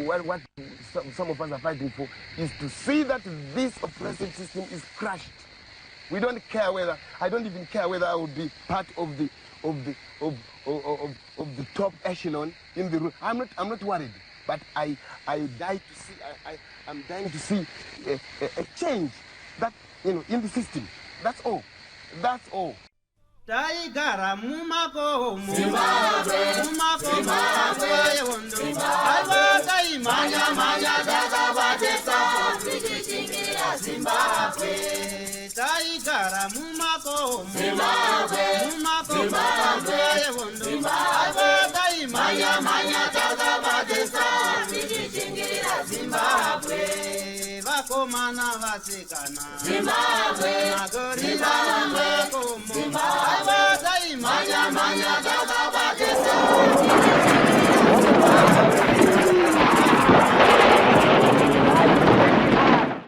what some of us are fighting for is to see that this oppressive system is crushed. We don't care whether, I don't even care whether I would be part of the top echelon in the room. I'm not worried, but I'm dying to see a change that, in the system. That's all. That's all. Taigara mumako Zimbabwe Alwaka imanya manya dakabatesa Tikichingira Zimbabwe Taigara mumako Zimbabwe Alwaka imanya manya dakabatesa Tikichingira Zimbabwe Vakomana vasikana Zimbabwe Magorila makomo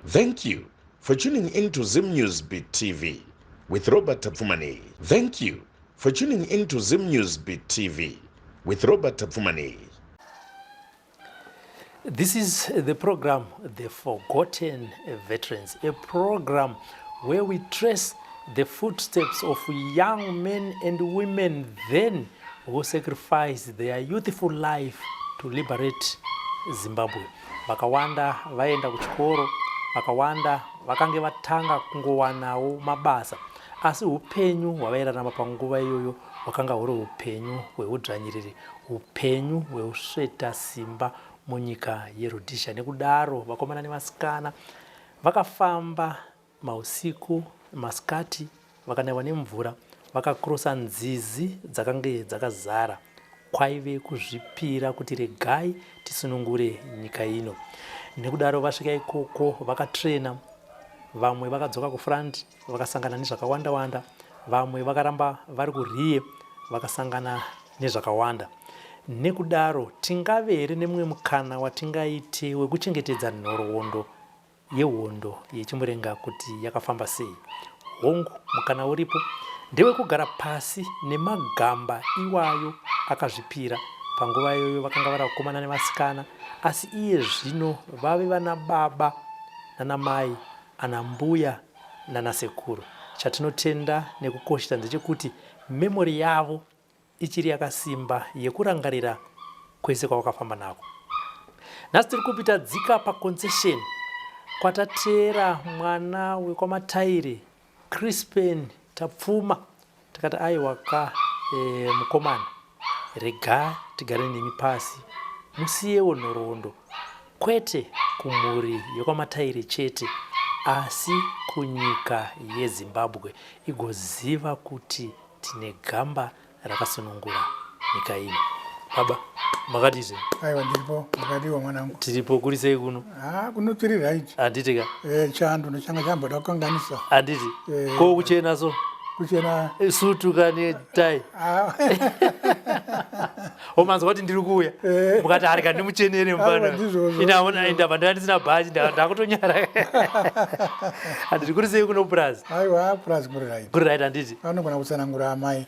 Thank you for tuning in to Zim News Beat TV with Robert Tapfumani. Thank you for tuning in to Zim News Beat TV with Robert Tapfumani. This is the program, The Forgotten Veterans, a program where we trace the footsteps of young men and women then who sacrificed their youthful life to liberate Zimbabwe. Vakawanda vaenda kuchikoro, vakawanda vakange vatanga kungowanawo mabasa, asi upenyu hwavairarama panguva iyoyo hwakanga huri upenyu hweudzvanyiriri, upenyu hweusveta simba munyika yeRhodesia. Nekudaro vakomana nevasikana vakafamba mausiku, masikati, vakanaiwa nemvura, vakakrosa nzizi dzakange dzakazara. Kwaive kuzvipira kuti regai tisunungure nyika ino. Nekudaro vasvika ikoko vakatrena, vamwe vakadzoka kufront vakasangana nezvakawanda-wanda, vamwe vakaramba vari kuriye vakasangana nezvakawanda. Nekudaro tingavere nemumwe mukana watingaite wekuchengetedza nhoroondo yehondo yechimurenga kuti yakafamba sei. Hongu mukana uripo ndewekugara pasi nemagamba iwayo akazvipira. Panguva iyoyo vakanga vari vakomana nevasikana, asi iye zvino vave vana baba nana mai, ana mbuya nana sekuru. Chatinotenda nekukoshesa ndechekuti memori yavo ichiri yakasimba yekurangarira kwese kwavakafamba nako. Nhasi tiri kupita dzika paconcession kwatateera mwana wekwamataire Crispin Tapfuma. Takati aiwaka mukomana, rega tigare nemi pasi, musiyewo nhoroondo, kwete kumhuri yekwamataire chete, asi kunyika yeZimbabwe igoziva kuti tine gamba rakasunungura nyika ino. Baba, makatize? Aiwa ndiripo, makadiwa mwanangu. Tiripo kuri sei kuno? Kuno tiri right. Handitika? Chando ndochanga chamboda kukanganisa. Handiti? Ko kuchena so? Kuchena sutu kane tai. Omanzwa kuti ndiri kuuya. Mukati arika ndimuchenere mfana. Inaona indaba ndandisina bhaji ndakutonyara. Handiti kuri sei kuno plus? Aiwa plus kuri right. Kuri right handiti? Anogona kutsanangura amai.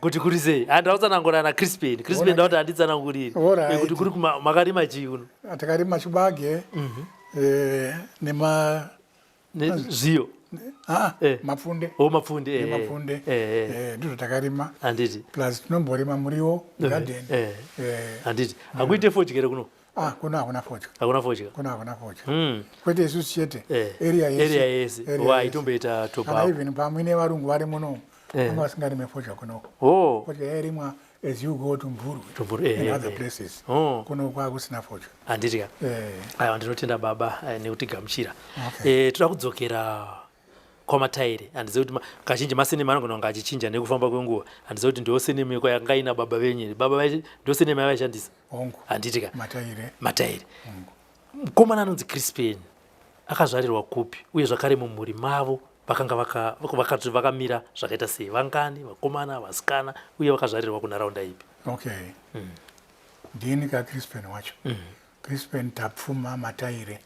Kuti kuri sei? Handakutsanangura na Crispin. Crispin ndauti handitsananguriri. Kuti kuri makarima chii kuno? Takarima chibage. Nema zviyo. Mafunde. Mafunde. Mafunde. Ndizvo takarima. Handiti? Plus tinomborima muriwo garden. Handiti? Hakuite fodyere kuno? Kuno hakuna fodya. Hakuna fodya? Kuno hakuna fodya. Kwete isusu chete. Area yese. Waitomboita top up. Kana even pamwe nevarungu vari muno. Vanga vasingarime fodya kunoko. Fodya yairimwa as you go to Mburu and other places. Kuno kwakusina fodya. Handitika? Aiwa ndinotenda baba nekutigamuchira. Toda kudzokera kwamataire. Handiziva kuti kazhinji masinema anogona kunge achichinja nekufamba kwenguva. Handiziva kuti ndiwo sinema yanga ina baba venyu. Baba ndiwo sinema yavaishandisa? Hongu. Handitika? Mataire. Mukomana anonzi Crispin akazvarirwa kupi uye zvakare mumhuri mavo vakanga vakamira zvakaita sei? Vangani, vakomana, vasikana uye vakazvarirwa kunharaunda ipi? Ndini kaCrispin wacho. Crispin Tapfuma Mataire.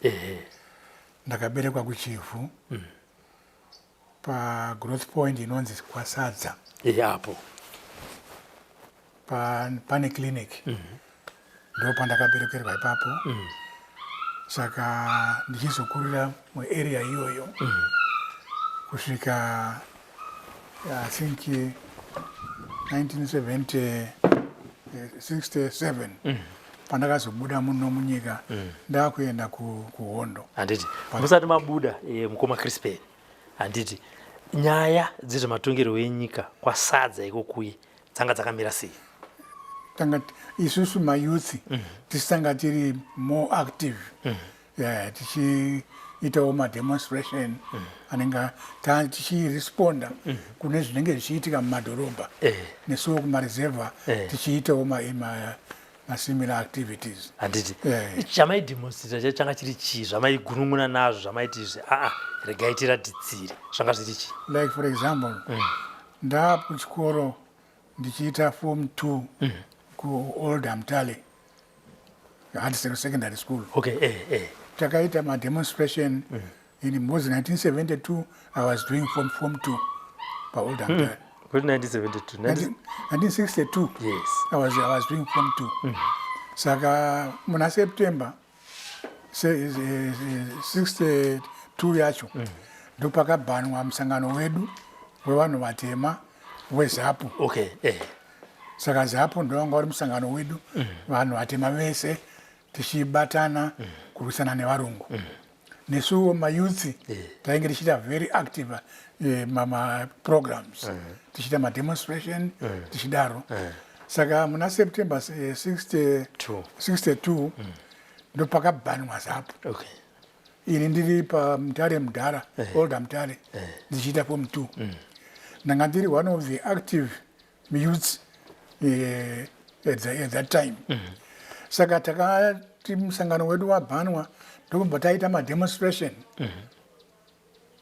Ndakaberekwa kuChivu. PaGrowth Point inonzi kwaSadza. Apo. Pane clinic. ndo pandakaberekerwa ipapo. Saka ndichizokurira muarea iyoyo kusvika I think 1967 pandakazobuda muno munyika ndakuenda kuhondo. Handiti musati mabuda mukoma Crispin, handiti nyaya dzezvematongerwo enyika kwasadza ikokuyi dzanga dzakamira sei? Tanga isusu mayouth tisanga tiri more active, tichiitawo mademonstration anenge tichiresponda kune zvinenge zvichiitika mumadhorobha, nesuwo kumareserva tichiitawo similar activities. Handiti chamaidhimonsitra changa chiri chii, zvamaigunun'una nazvo, zvamaiti regai tiratidzire, zvanga zviri chii? Like for example, ndakuchikoro ndichiita form 2 ku Old Amtale Hardisero Secondary School. Takaita demonstration in Moses 1972. I was doing form 2 pa Old Amtale. 1972? 1962. Yes. I was doing form 2. Saka muna September 62 yacho ndopakabhanwa musangano wedu wevanhu vatema weZAPU. Saka ZAPU ndovanga uri musangano wedu vanhu vatema vese tichibatana kurwisana nevarungu. Nesuwo mayouth tainge tichiita very active programs, tichiita mademonstration tichidaro. Saka muna September 62 ndopakabhanwa ZAPU. Ini ndiri paMutare Mudhara, Old Amtale, ndichiita form 2. Ndanga ndiri one of the active youths at that time. Saka takati musangano wedu wabhanwa ndokubva taita mademonstration.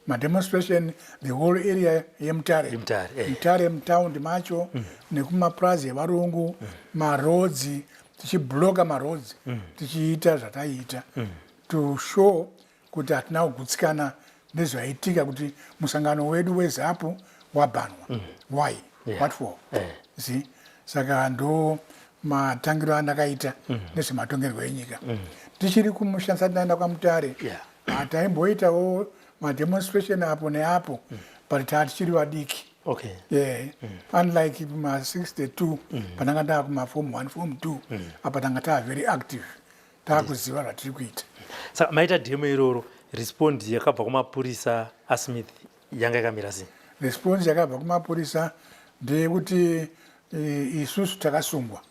Mademonstration the whole area yeMutare. Mutare mutaundi macho nekumaplaza evarungu, maroads, tichibloka maroads, tichiita zvataiita to show kuti hatina kugutsikana nezvaitika kuti musangano wedu weZAPU wabhanwa. Why? What for? See? Saka ndo matangiro andakaita nezvematongerwo enyika. Tichiri kumushandisa ndaenda kwaMutare, taimboitawo mademonstration apo neapo, but tichiri vadiki. Unlike ma 62 pananga ndava kuma form 1 form 2 apa tanga tava very active, taakuziva zvatiri kuita. Saka maita demo iroro, response yakabva kumapurisa aSmith yanga yakamira sei? Response yakabva kumapurisa ndeyekuti isusu takasungwa.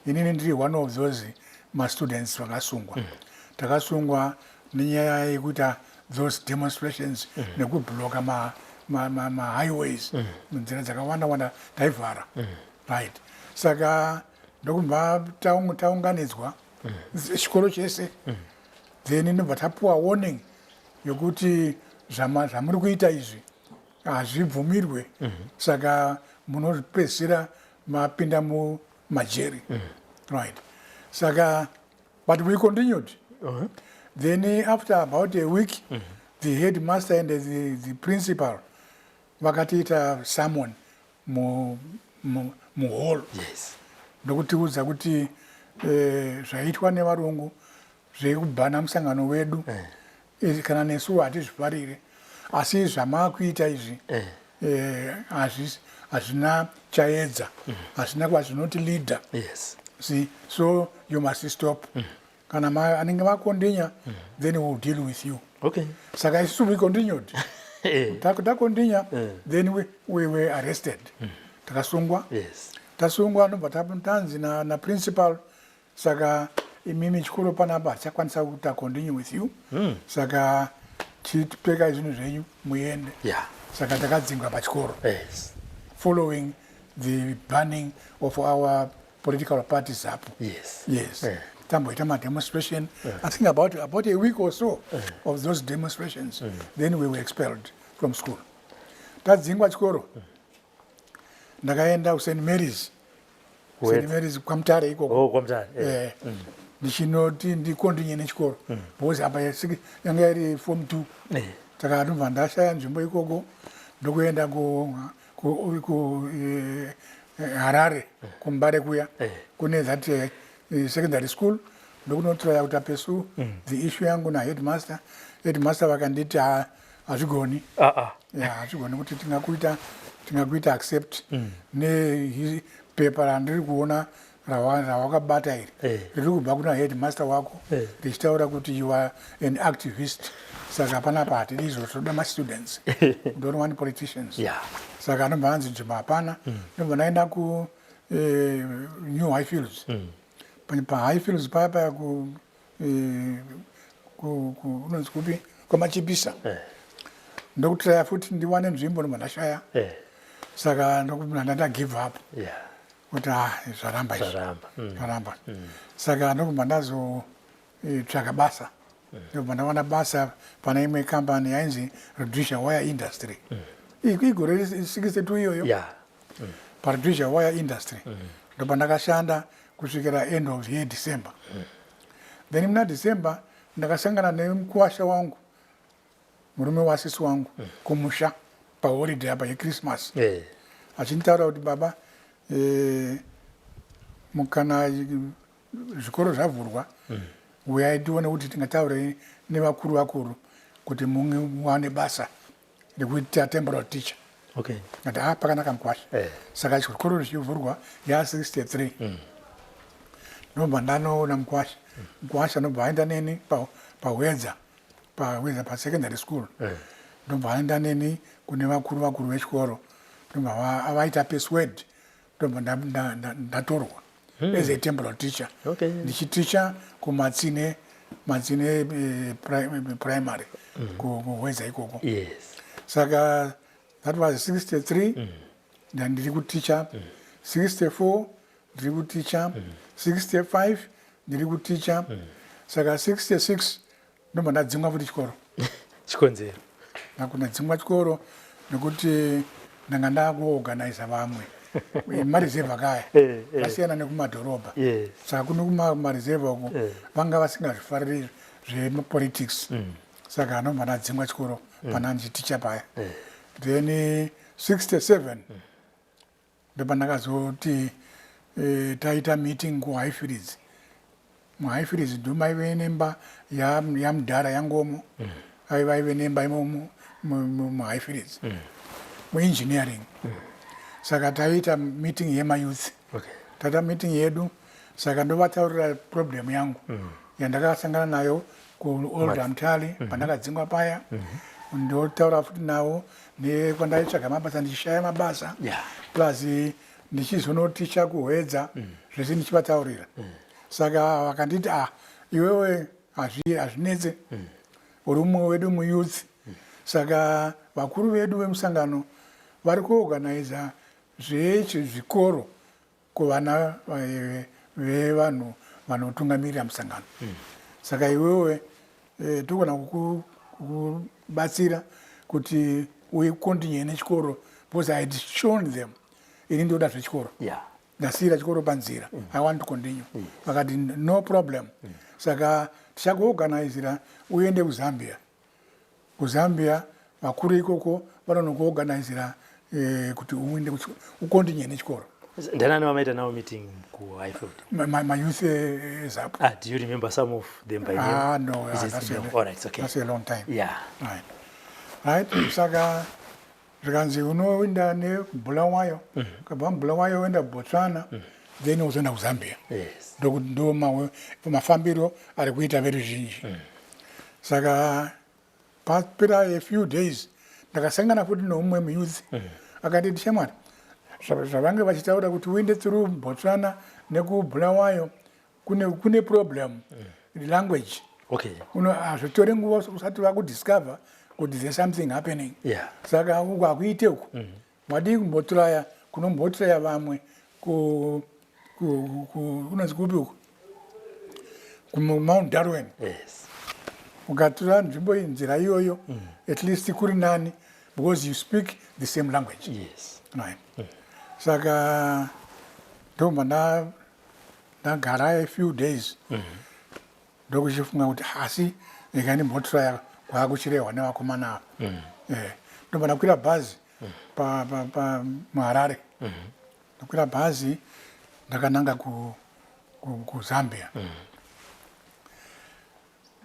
Inini ndiri one of those students vakasungwa. Takasungwa nenyaya yekuita those demonstrations nekubloka ma highways munzira dzakawanda taivhara. Right. Saka ndokubva taunganidzwa chikoro chese, then ndobva tapuwa warning yokuti zvamuri kuita izvi hazvibvumirwe, saka munopedzisira mapinda mumajeri. Right. Saka, but we continued. Then after about a week, the headmaster and the principal vakatiita summon muhall. Ndokutiudza kuti zvaitwa nevarungu zvekubhana musangano wedu kana nesuwo hatizvifarire, asi zvamakuita izvi hazvina chaedza, hazvina kwazvinoti leader. See, so you must stop. Kana anenge makondinya, then we will deal with you. Saka isusu we continued. Takondinya, then we were arrested. Takasungwa. Tasungwa ndobva tanzi na principal, saka imimi chikoro panapa chakwanisa kuti continue with you. Saka chipfeka zvinhu zvenyu muende. Saka takadzingwa pachikoro. Following the banning of our political party ZAPU. Yes. Tamboita demonstration. I think about a week or so of those demonstrations. Then we were expelled from school. Tadzingwa chikoro. Ndakaenda ku St. Mary's. St. Mary's kwaMutare ikoko. kwaMutare. Ndichinoti ndikontinye nechikoro. Because apa yanga iri form 2. Saka ndobva ndashaya nzvimbo ikoko ndokuenda ku Harare kuMbare kuya kune that secondary school ndokunotraya kuti pursue the issue yangu naheadmaster. Headmaster vakanditi hazvigoni hazvigoni kuti tingakuita accept nepepa randiri kuona rawakabata iri riri kubva kuna headmaster wako richitaura kuti you are an activist. Saka panapa hatidi izvo toda mastudents don't want politicians. Saka anobva anzi nzvimbo hapana. Ndobva ndaenda New Highfields. PaHighfields paya unonzi kupi kwamachipisa ndokutraya futi ndiwane nzvimbo ndobva ndashaya. Saka ndanda give up kuti zvaramba zvaramba. Saka ndobva ndazotsvaka basa. Ndobva ndawana basa pana imwe kambani yainzi Rhodesia Wire Industry. Igore 62 iyoyo paRhodesia Wire Industry. Ndobva ndakashanda kusvikira end of year December. Then muna December ndakasangana nemukuwasha wangu murume wasisi wangu kumusha paholiday apa yeChristmas. Achintaura kuti baba mukana zvikoro zvavhurwa uyai tione kuti tingataura nevakuru kuti muwane basa rekuita temporal teacher. Ngati pakanaka mukwasha. Saka chikoro zvichivhurwa ya63 ndobva ndanoona mukwasha ndobva aenda neni pahwedza pasecondary school. Ndobva aenda neni kune vakuru vechikoro ndobva avaita persuade ndobva ndatorwa as a temporal teacher. Ndichiticha kumatsine primary kuhwedza ikoko. Saka that was 63 ndiri kuticha. 64 ndiri kuticha. 65 ndiri kuticha. Saka 66 ndobva ndadzimwa futi chikoro. Chikonzero ndadzimwa chikoro nekuti ndanga ndakuorganize vamwe mareserve kaya vasiyana nekumadhorobha. Saka kune kumareserve uko vanga vasingazvifariri zvepolitics. Saka ndobva ndadzimwa chikoro pana ndichiticha paya. Then 67 ndobva ndakazoti taita meeting kuHighfields. MuHighfields ndomaive nemba yamudhara yangomo. Aive nemba imomo muHighfields muengineering. Saka taita meeting yemayouth. Taita meeting yedu. Saka ndovataurira problem yangu yandakasangana nayo kuOld Mtali pandakadzingwa paya. Ndotaura futi navo nekwandaitsvaga mabasa ndichishaya mabasa plus ndichizonoticha kuhwedza zvese ndichivataurira. Saka vakanditi iwewe hazvinetse uri mumwe wedu muyouth. Saka vakuru vedu vemusangano vari kuorganiza zvikoro kuvana vevanhu vanotungamirira musangano. Saka iwewe togona kubatsira kuti ukontinue nechikoro because I had shown them ini ndoda zvechikoro. Ndasiyira chikoro panzira. I want to continue. Vakati no problem. Saka tichakuorganizira uende kuZambia. Kuzambia vakuru ikoko vanonokuorganizira kuti uende ukontinue nechikoro. Ndanani wamaita nawo meeting kuHighfield? My youth is up. Do you remember some of them by name? No. Alright, okay. That's a long time. Right. Saka zvikanzi unoenda neBulawayo. Kabva muBulawayo uenda Botswana. Then uzoenda kuZambia. Ndo mafambiro ari kuita veruzhinji. Saka papera a few days ndakasangana futi nomumwe muyouth akati tishamwari zvavange vachitaura kuti uende through Botswana nekuBulawayo kune problem language. Hazvitore nguva usati vakudiscover kuti there's something happening. Saka hakuite uku mwadi kumbotraya kunombotraya vamwe unonzi kupi uku kuMount Darwin. Ukatora nzvimbo nzira iyoyo at least kuri nani because you speak the same language. Right. Saka ndobva ndagara a few days ndokuchifunga kuti hasi ndikandimbotraya kwakuchirehwa nevakomana ava. Ndobva ndakwira bhazi muHarare. Ndakwira bhazi ndakananga kuZambia.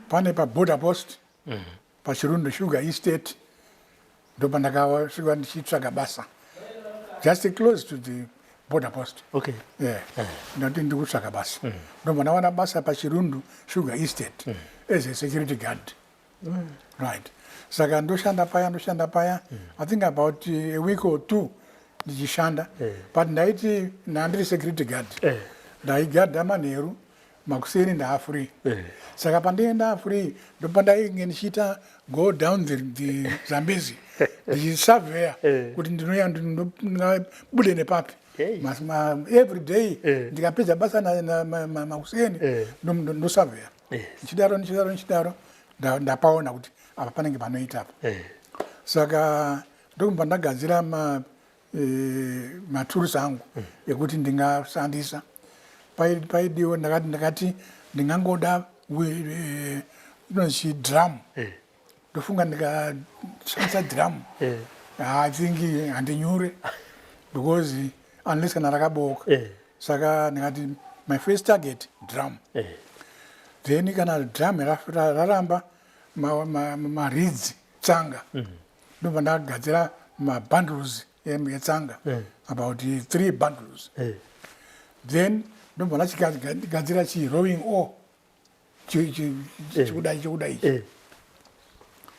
Pane paborder post paChirundu Sugar Estate ndopa ndakasvika ndichitsvaga basa just close to the border post. Okay. Yeah. Ndati ndikutsvaga basa. Ndopa ndawana basa paChirundu Sugar Estate as a security guard. Right. Saka ndoshanda paya I think about a week or two ndichishanda but ndaiti ndandiri security guard. Ndaigardha manheru makuseni ndafree. Saka pandienda free ndopa ndainge ndichiita go down the Zambezi ndichisurveya kuti ndinoya ndinobude nepapi. Every day ndikapedza basa makuseni ndosurveya. Ndichidaro ndapaona kuti apa panenge panoita apa. Saka ndokumba ndagadzira matools angu ekuti ndingashandisa. Paidiwo ndakati ndingangoda drum. Ndofunga ndikashandisa drum. I think handinyure because unless kana rakaboka. Saka ndikati my first target drum. Then kana drum raramba reeds tsanga. Ndobva ndagadzira bundles etsanga about 3 bundles. Then ndobva ndachigadzira rowing oar chikudai.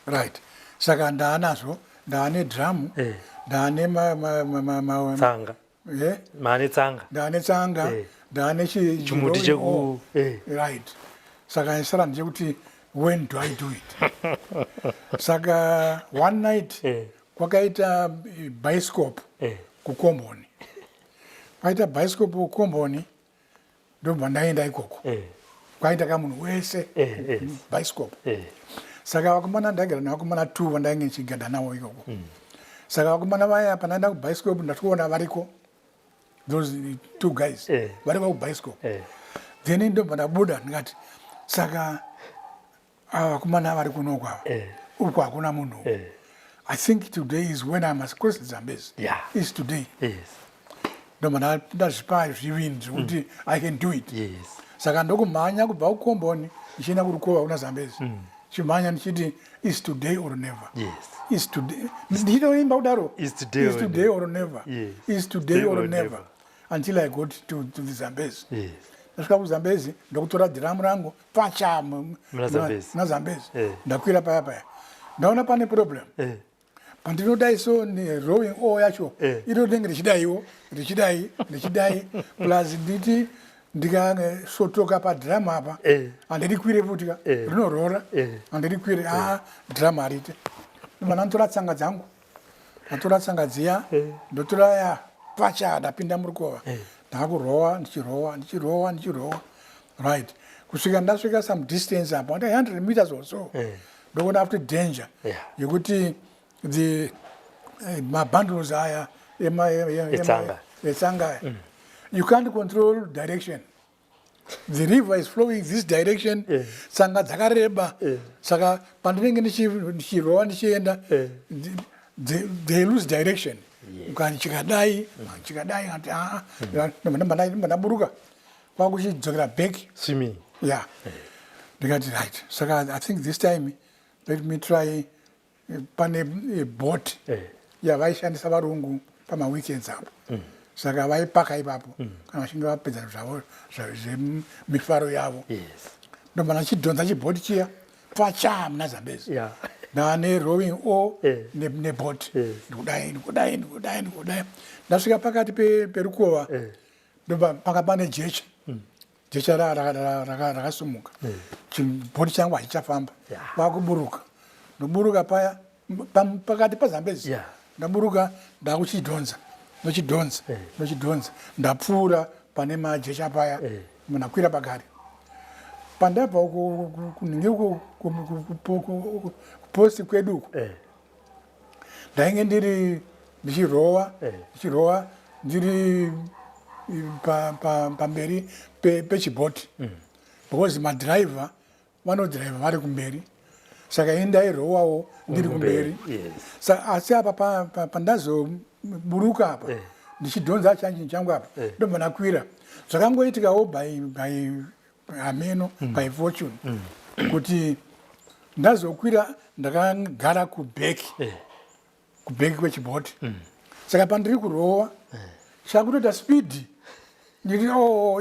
Right. Saka ndaanazvo ndaane drum ndaane tsanga. Mane tsanga. Ndaane tsanga ndaane chimuti cheku. Right. Saka sara ndechekuti when do I do it? Saka one night kwakaita bioscope kuKomboni. Kwaita bioscope kuKomboni ndobva ndaenda ikoko. Kwaita kamunhu wese bioscope. Saka vakomana ndagara navakomana 2 vandainge ndichigadha navo ikoko. Saka vakomana vaya panaenda kubioscope ndatoona variko those 2 guys variko kubioscope. Then ndobva ndabuda ndikati saka vakomana vari kunoko ava uku hakuna munhu. I think today is when I must cross the Zambezi. It's today. Ndobva ndazvipa zvivini zvekuti I can do it. Saka ndokumhanya kubva kuKomboni ndichienda kurukova kuna Zambezi. Chimhanya ndichiti is today or never. Is today. Ndichitoimba kudaro. Is today or never. Is today or never. Until I got to the Zambezi. Ndasvika kuZambezi ndokutora dhiramu rangu pacha muna Zambezi. Ndakwira paya. Ndaona pane problem. Pandinodai so ni rowing oar yacho inonenge richidai plus nditi ndikasotoka padhiramu apa handirikwire futika rinorora handirikwire dhiramu harite. Ndotora tsanga dzangu ndatora tsanga dziya ndotora pacha ndapinda murukova ndakurowa ndichirowa right kusvika ndasvika some distance apa 100 meters or so ndokuona after danger yekuti the bundles aya etsanga you can't control direction. The river is flowing this direction. Tsanga dzakareba saka pandinenge ndichirowa ndichienda they lose direction. Chikadai ndaburuka kwakuchidzokera back swimming. Ndikati right. Saka I think this time let me try pane boat yavaishandisa varungu pamaweekends apo. Saka vaipaka ipapo kana vachinge vapedza zvavo zvemifaro yavo. Ndobva ndachidhonza chibhoti chiya pacha muna Zambezi. Ndaane rowing oar nebot ndikudai. Ndasvika pakati perukova ndobva panga pane jecha rakasumuka. Chibhoti changu hachichafamba vakuburuka. Ndoburuka paya pakati paZambezi. Ndaburuka ndakuchidhonza nochidhonza ndapfuura pane majecha paya ndakwira pagari. Pandabva kunenge kuposti kwedu uku ndainge ndichirowa ndiri pamberi pechibhoti because madhiraivha vanodhiraivha vari kumberi. Saka indairowawo ndiri kumberi. Asi apa pandazoburuka apa ndichidhonza chanji changu apa ndobva ndakwira zvakangoitikawo by ameno by fortune kuti ndazokwira ndakagara kubheki kwechibhoti saka pandiri kurowa chakutoita speed ndiri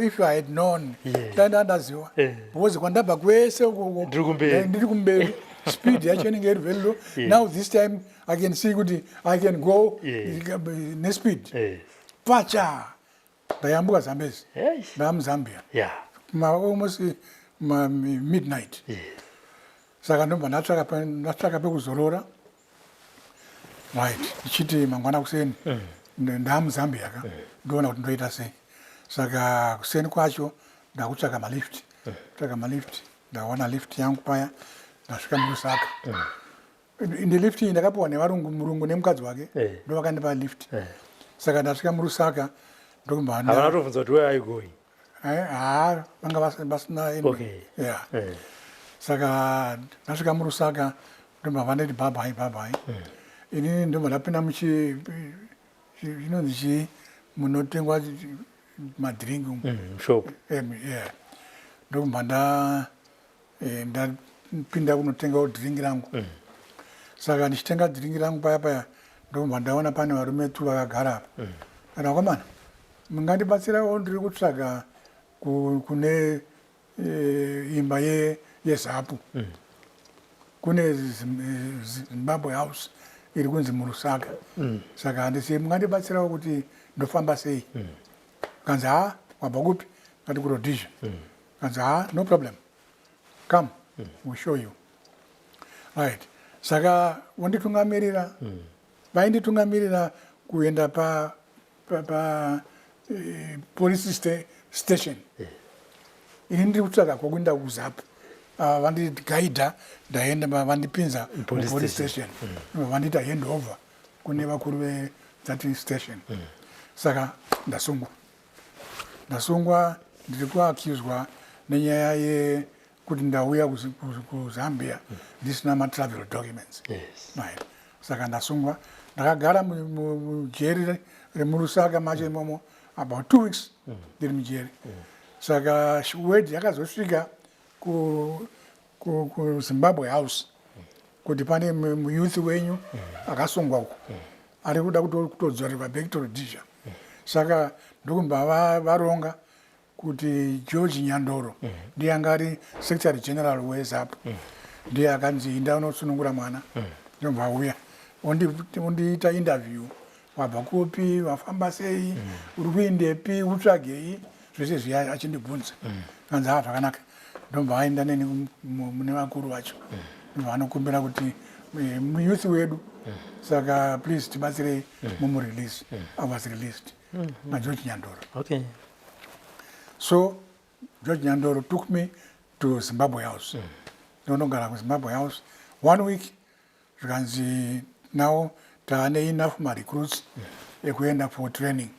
if I had known ndandaziva because kwandabva kwese ndiri kumberi speed yacho inenge iri very low. Now this time I can see kuti I can go nespeed pacha ndayambuka Zambezi ndamuzambia almost midnight. Saka ndobva ndatsvaka pekuzorora right ndichiti mangwana kuseni ndamuzambia ka ndoona kuti ndoita sei. Saka kuseni kwacho ndakutsvaka malift ndaona lift yangu paya ndasvika muRusaka. Inde lift iyi ndakapiwa nevarungu, murungu nemukadzi wake ndo vakandipa lift. Saka ndasvika muRusaka ndokumbanda havana kutovhunza kuti where are you going? vanga vasina saka ndasvika muRusaka ndomba vanditi bye. Inini ndomba ndapinda inonzi chii munotengwa madrink shop. Ndomba ndapinda kunotengawo drink rangu. Saka ndichitenga drink rangu paya ndomba ndaona pane varume tu vakagara apa. Kana wakomana mungandibatsirawo ndiri kutsvaga kune imba yeZAPU. Kune Zimbabwe House iri kunzi muRusaka. Saka handisi mungandibatsirawo kuti ndofamba sei. Kanzi wabva kupi? Ngati kuRhodesia. Kanzi no problem, come we'll show you. Right. Saka wanditungamirira vainditungamirira kuenda pa police station. Ini ndiri kutsvaga kwokuenda kuZAPU. Vandigaidha ndaenda vandipinza police station. Vandiita handover kune vakuru vezati station. Saka ndasungwa ndiri kuaccuswa nenyaya yekuti ndauya kuZambia ndisina matravel documents. Saka ndasungwa ndakagara mujeri remuRusaka macho imomo about 2 weeks ndiri mujeri. Saka word yakazosvika kuZimbabwe House kuti pane muyouth wenyu akasungwa uko ari kuda kutodzorerwa back to Rhodesia. Saka ndokumbava varonga kuti George Nyandoro ndiye anga ari secretary general weZAPU ndiye akanzi enda unosunungura mwana. Ndobva uya undiita interview, wabva kupi, wafamba sei, uri kuendepi, utsvagei, zvese zviya achindibvunza. Kanzi zvakanaka. Ndobva aenda neni mune vakuru vacho. Vanokumbira kuti muyouth wedu saka please tibatsirei mumurelease. I was released na George Nyandoro. So George Nyandoro took me to Zimbabwe House. Ndonogara kuZimbabwe House 1 week. Zvikanzi now taane enough recruits ekuenda for training.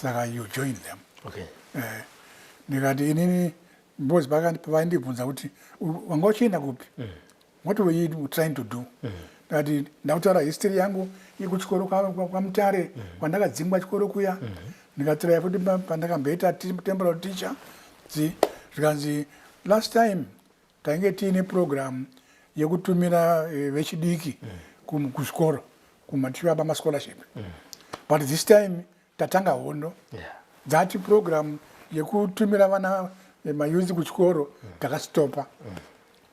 Saka you join them. Ndikati inini boss vakandibvunza kuti wanga uchienda kupi? What were you trying to do? Ndikati ndakutaura history yangu yekuchikoro kwaMutare kwandakadzingwa chikoro kuya. Ndikatira futi pandakamboita temporary teacher. Zvikanzi last time tainge tiine program yekutumira vechidiki kuzvikoro kumatiwa pama-scholarship. But this time tatanga hondo. That program yekutumira vana mayouth kuchikoro takastopa.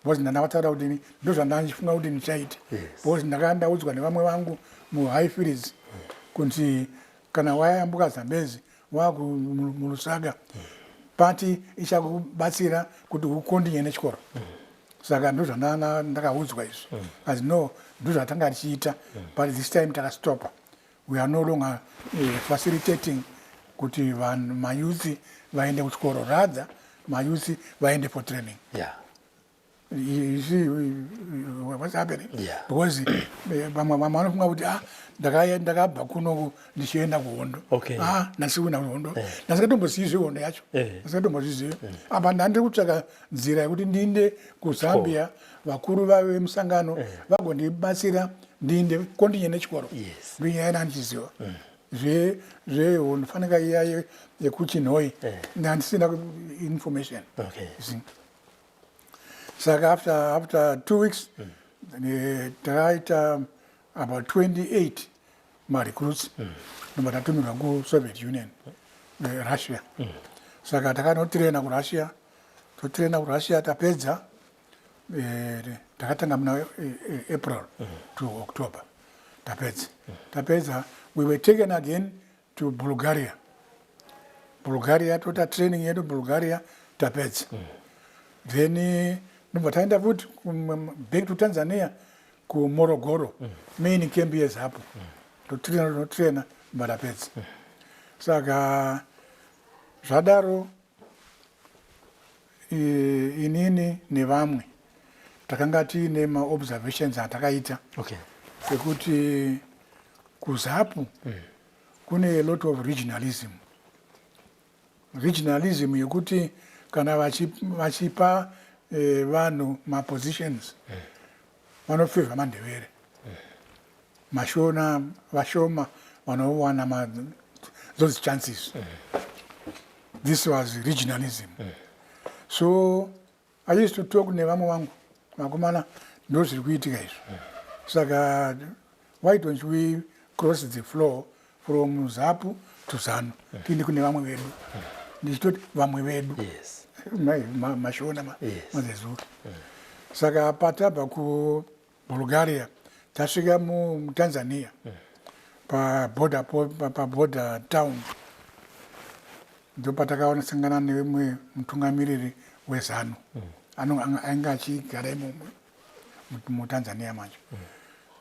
Because ndakataura kuti ndozvandachifunga kuti ndichaita. Because ndakandaudzwa nevamwe vangu muHighfields kuti kana wayambuka Zambezi wakuMurusaka pati ichakubatsira kuti ukontinye nechikoro. Saka ndozvandakaudzwa izvo. As no, ndozvatanga tichiita, but this time takastopa. We are no longer facilitating kuti mayouth vaende kuchikoro, rather mayouth vaende for training. You see what's happening? Because vamwe vanofunga kuti ndakabva kuno ndichienda kuhondo. Ndasikuenda kuhondo. Ndasikatombozivi zvehondo yacho. Ndasikatombozivi. Apa ndandiri kutsvaka nzira yekuti ndiende kuZambia, vakuru vemusangano vagondibatsira ndiende kontinye nechikoro. Ndinyaya yandichiziva. zveundofanika iya yekuchinhoi handisina information. Saka after 2 weeks takaita about 28 recruits nobva tatumirwa kuSoviet Union Russia. Saka takanotraina kuRussia, totraina kuRussia tapedza takatanga muna April to October tapedza we were taken again to Bulgaria tota training yedu Bulgaria tapedza then nobva taenda futi back to Tanzania kuMorogoro main camp yeZAPU totraina tapedza. Saka zvadaro inini nevamwe takanga tiine maobservations atakaita ekuti kuZAPU kune a lot of regionalism yekuti kana vachipa vanhu mapositions vanofevha mandevere mashona vashoma vanowana those chances. This was regionalism. So I used to talk nevamwe vangu vakomana ndozviri kuitika izvo. Saka why don't we cross the floor from ZAPU to ZANU tiende kune vamwe vedu ndichitoti vamwe vedu mashona mazezuru. Saka patabva kuBulgaria tasvika muTanzania paborder town ndopatakaona sangana neumwe mutungamiriri weZANU ainge achigara imomo muTanzania manje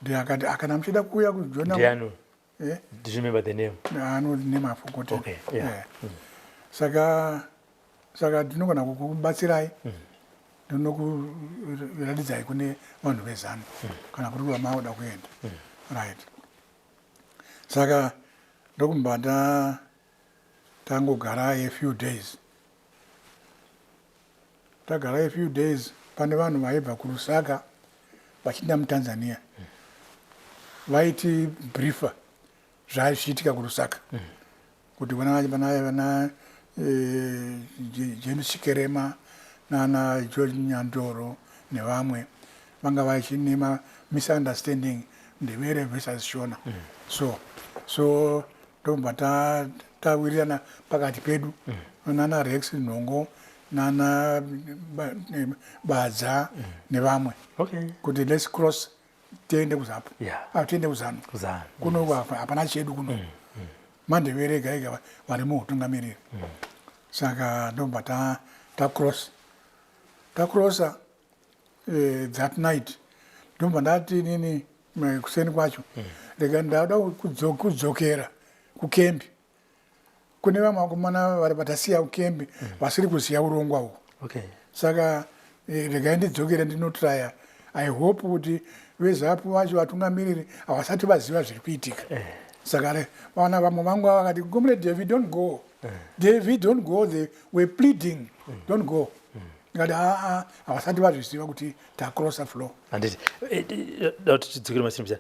ndiakati akana muchida kuuya kujona do you remember the name? Name I forgot. Okay, yeah. Saka ndinogona kukubatsirai ndinokuratidzai kune vanhu veZANU kana kuti vamauda kuenda right. Saka ndokumba tangogara a few days. Tagara a few days pane vanhu vaibva kuRusaka vachienda muTanzania vaiti briefer zvaichiitika kuRusaka kuti vana James Chikerema nana George Nyandoro nevamwe vanga vachinema misunderstanding ndevere versus Shona. So ndomba tawirirana pakati pedu nana Rex Nhongo nana Badza nevamwe kuti let's cross tiende kuZAPU tiende kuZANU kuno hapana chedu kuno mandevere ega vari muutungamiriri. Saka ndomba takrosa that night ndomba ndati nini kuseni kwacho rega ndada kudzokera kukembi kune vamwe vakomana vari vatasiya kukembi vasiri kuziya urongwa uhu. Saka rega ndidzokera ndinotraya. I hope kuti veZAPU vacho vatungamiriri havasati vaziva zviri kuitika. Saka vana vamwe vangu vakati Comrade David don't go. David don't go, they were pleading don't go. Ngati havasati vazviziva kuti tacrossa floor. Anditi tidzokere masimba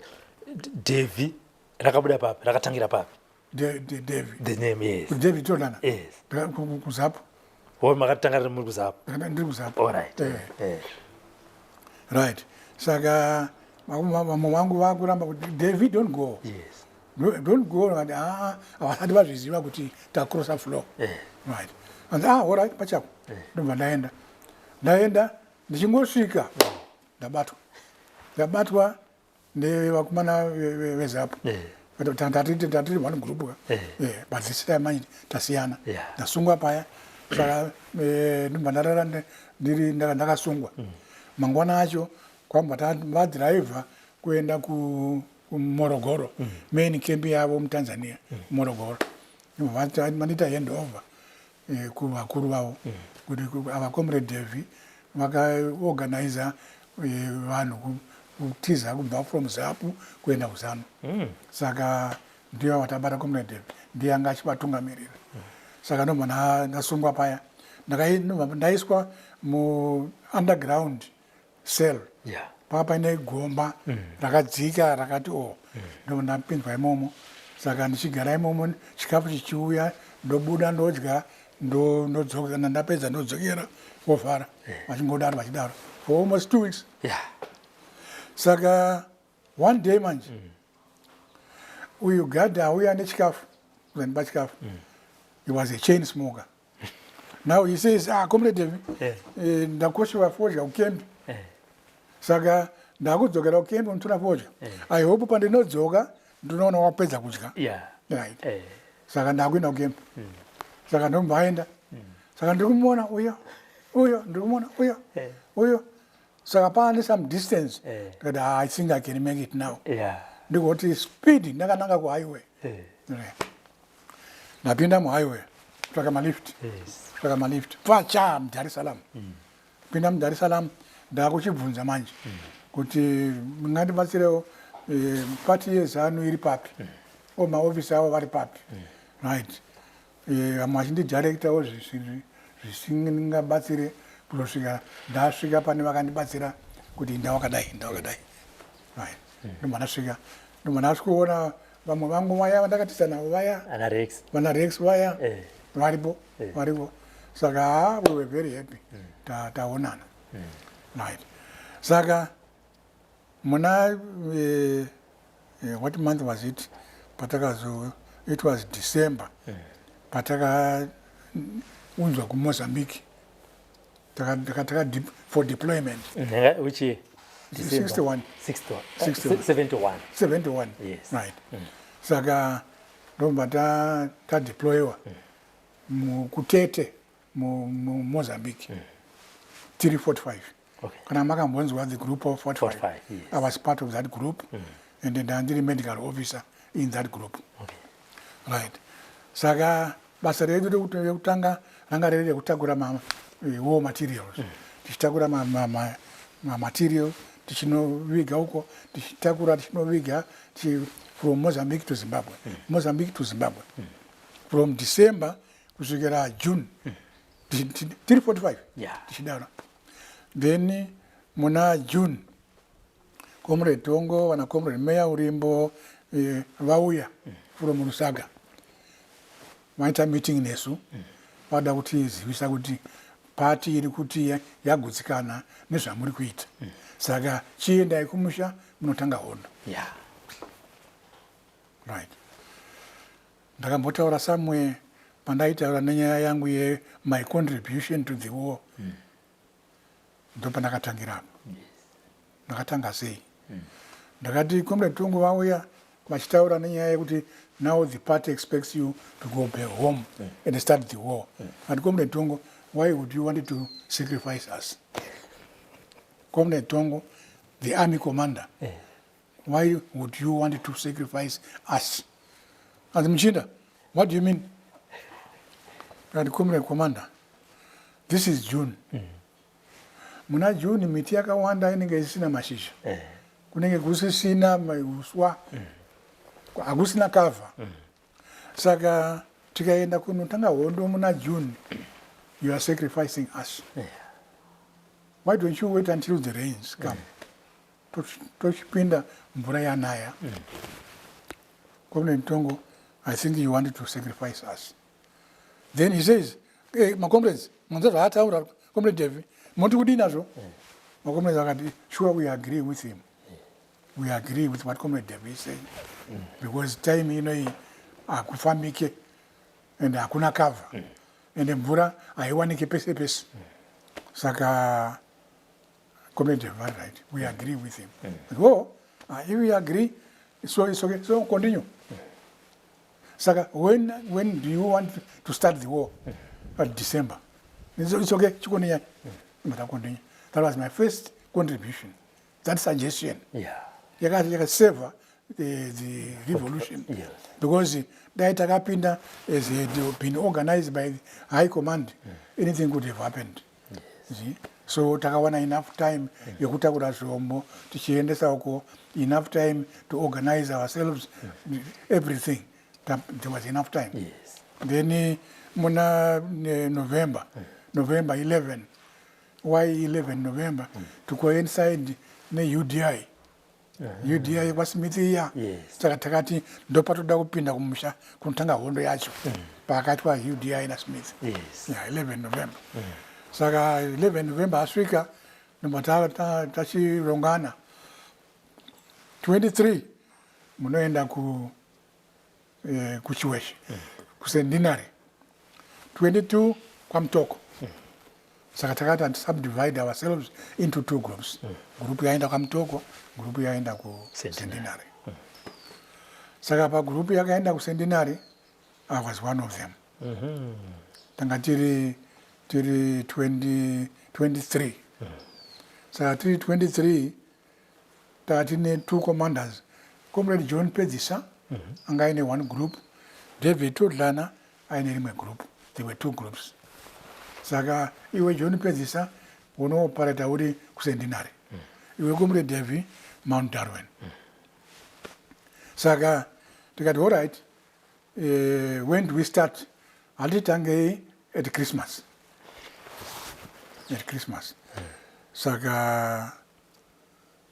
David rakabuda papi rakatangira papi? David. The name, yes. David Tonana. Yes. kuZAPU. Makatanga muri kuZAPU. Ndiri kuZAPU. All right. Right. Saka vamwe vangu vakuramba kuti David don't go. Yes. Don't go. Havasati vazviziva kuti tacrossa floor. Right. And all right, pachako. Ndobva ndaenda ndichingosvika ndabatwa nevakomana veZAPU. Tatiri one group but this time manje tasiyana ndasungwa paya. Saka ndobva ndarara ndakasungwa mangwana acho kwamba vadhiraivha kuenda kuMorogoro main camp yavo muTanzania Morogoro. Vanita handover kuvakuru vavo kuti ava Comrade Devi vakaorganiza vanhu kutiza kubva from ZAPU kuenda kuZANU. Saka ndiyo vatabata Comrade Devi ndiye anga achivatungamirira. Saka ndobva ndasungwa paya ndaiswa mu-underground cell papa paine gomba rakadzika rakati ndobva ndapinzwa imomo. saka ndichigara imomo chikafu chichiuya ndobuda ndodya ndodzoka kana ndapedza ndodzokera vovhara vachingodaro vachidaro for almost 2 weeks. Saka one day manje uyu gadha auya nechikafu kuzandipa chikafu. He was a chain smoker. Now he says, comrade Devi, ndakoshiwa fodya ukembi. Saka ndakudzokera ukembi untuna fodya. I hope pandinodzoka ndinoona wapedza kudya. Right. Saka ndakuenda ukembi. Saka ndombaenda. Saka ndikumuona uyo ndikumuona uyo. Saka pane some distance. But I think I can make it now. Ndikoti speed ndakananga ku highway. Napinda mu highway. Kutsvaka malift. Pacha Dar es Salaam. Pinda mu Dar es Salaam ndakuchibvunza manje kuti mungandibatsirewo party yezanu iri papi. Maofisi avo vari papi. Right. Vachindidhirectawo zvisingabatsire kusvika ndasvika pane vakandibatsira kuti ndawakadai. Right. Ndomana asvikuona vamwe vangu vaya vandakatisa navo vaya vana Rex vaya varipo. Saka we were very happy taonana. Right. Saka muna what month was it? It was December. Pataka unzwa ku Mozambique. Taka for deployment. Which year? 61. 71. Yes. Right. Saka ndomba ta deploywa kutete mu Mozambique. 345. Kana makambonzwa the group of 45. Yes. I was part of that group. And then I'm medical officer in that group. Right. Saka basa redu rekutanga ranga riri rekutakura war materials. Tichitakura material tichinoviga uko tichinoviga from Mozambique to Zimbabwe. From December kusvikira June 345 tichidaro. Then muna June Comrade Tongo wana Comrade Meya urimbo vauya from Rusaga vaita meeting nesu vada kutizivisa kuti party iri kuti yagutsikana nezvamuri kuita. Saka chiendai kumusha munotanga hondo. Right. Ndakambotaura somewhere pandaitaura nenyaya yangu my contribution to the war. Ndopandakatangira. Ndakatanga sei. Ndakati Comrade Tongo vauya vachitaura nenyaya yekuti now the party expects you to go back home and start the war. And Comrade Tongo, why would you want to sacrifice us? Comrade Tongo, the army commander, why would you want to sacrifice us? And Mchinda, what do you mean? And Comrade Commander, this is June. Muna June miti yakawanda inenge isina mashizha. Kunenge kusisina uswa. Akusina cover. Saka tikaenda kunotanga hondo muna June, you are sacrificing us. Why don't you wait until the rains come? Tochipinda mvura yanaya. Comrade Tongo, I think you wanted to sacrifice us. Then he says, hey, my comrades, Comrade Devi, Monty Udinazo. My comrades are sure we agree with him. We agree with what Comrade Devi is saying. Because time, akufambike and akuna cover. And mvura aiwanike pese. Saka Comrade Devi, right? We agree with him. If we agree, so it's okay. So continue. Saka, when do you want to start the war? At December. It's okay. That was my first contribution. That suggestion. You can savor the revolution. Because that Takapinda has been organized by the High Command. Anything could have happened. See? So takawana enough time yokutakura zvombo tichiendesa uko, enough time to organize ourselves, everything. There was enough time. Then muna November 11. Why 11 November? To coincide the UDI. UDI kwaSmith iya saka takati ndopatoda kupinda kumusha kunotanga hondo yacho pakatwa UDI naSmith 11 November saka 11 November asvika ndomba tachirongana 23 munoenda kuChiweshe kuSendinary 22 kwaMutoko saka takati subdivide ourselves into 2 groups group yaenda kwaMutoko group yaenda kuSendinary saka pagroup yakaenda kuSendinary I was one of them tanga tiri 23 saka tiri 23 takatine 2 commanders Comrade John Pedzisa anga aine one group David Todlana aine rimwe group there were 2 groups saka iwe John Pedzisa unoparata uri kuSendinary iwe Comrade David Mount Darwin saka tikati all right when do we start hatitange at Christmas saka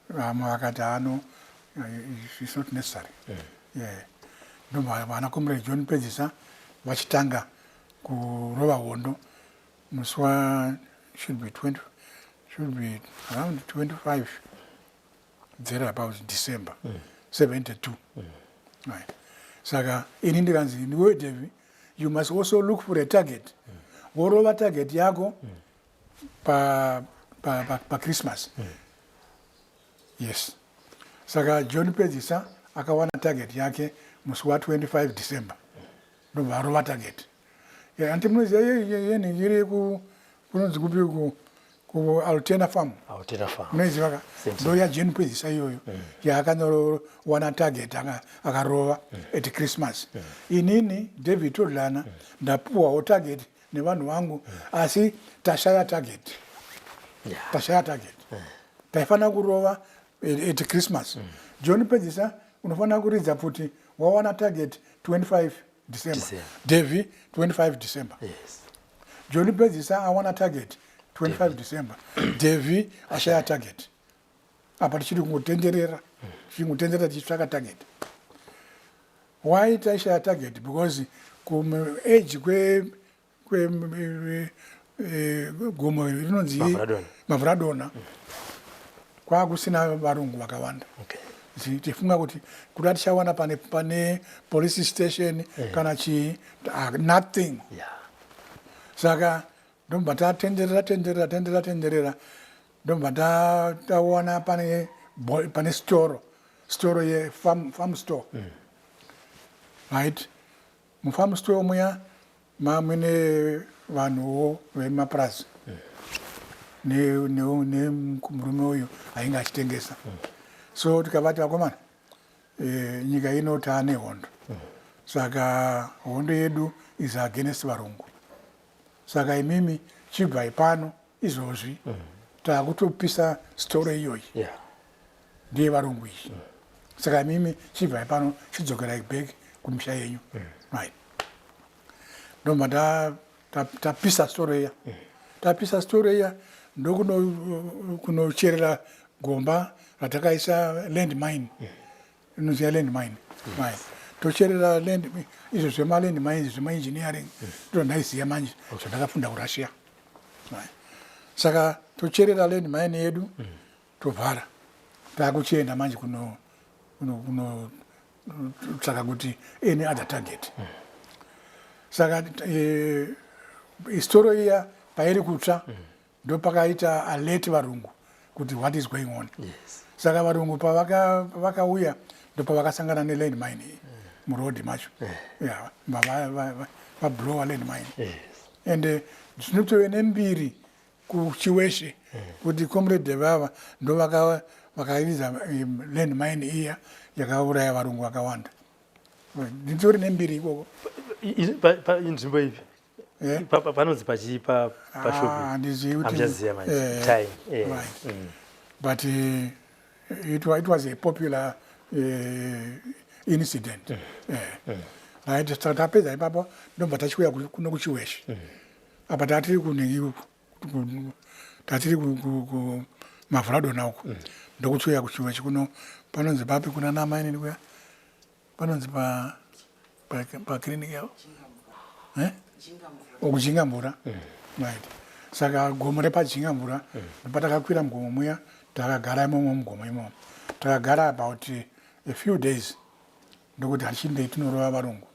vakati ano it's not necessary vana Comrade John Pedzisa vachitanga kurova hondo musi should be around 25 thereabouts December 72 right. Saka ini ndikanzi niwe David you must also look for a target worova target yako pa Christmas yes saka John Pedzisa akawana target yake musi 25 December ndobva arova target anti munoziva yeni iri kunonzi kupi ku Altena Farm munoziva ka ndo yaJohn Pedzisa iyoyo yaakanowana target akarova at Christmas inini David Todlana ndapuwawo target nevanhu vangu asi tashaya target taifana kurova at Christmas John Pedzisa unofana kuridza kuti wawana target 25 December. David 25 December. Yes. John Pedzisa awana target 25 December. David ashaya target. Apa tichiri kungotenderera. Tichiri tichitsvaka target. Why taishaya target? Because age gomo rinonzi Mavradona kwakusina varungu vakawanda. Okay. Tifunga kuti tichawana pane police station kana nothing. Saka ndomba tatenderera ndomba taona pane store ye farm store right mufarm store muya mamwene vanhuwo vemapurazi nemurume uyu ainge achitengesa so tikavati vakomana nyika ino taane hondo saka hondo yedu is against varungu saka imimi chibva ipano izvozvi takutopisa story iyoyi ndiye varungu iyi saka imimi chibva ipano chidzokera back kumisha yenyu right ndomba tapisa story iya ndokunocherera gomba ratakaisa landmine inoziva landmine tocherera izvo zvemalandmines zvemaengineering ndondaiziva manje zvandakafunda kuRussia saka tocherera landmine yedu tobvara takuchienda manje kunotsvaka kuti any other target saka story iya pairi kutsva ndopakaita alert varungu kuti what is going on. Saka varungu pavakauya ndopavakasangana nelandmine muroad macho vablowa landmine and zvinotove nembiri kuChiweshe kuti Comrade vava ndo vakaridza landmine iya yakauraya varungu vakawanda nditori nembiri ikoko inzvimbo ipi panonzi pachipa pashopihamchaziva manje time but it was a popular incident right tapedza ipapo ndobva tachiuya kuno kuChiweshe apa tatiri kumavradona uko ndokutsvoya kuchiwechi kuno panonzi papi kuna nama inini kuya panonzi pakiriniki yavo okujinga mvura right saka gomo repajinga ndopatakakwira mugomo muya takagara imomo mugomo imomo takagara about a few days ndokuti hatichindei tinorova varungu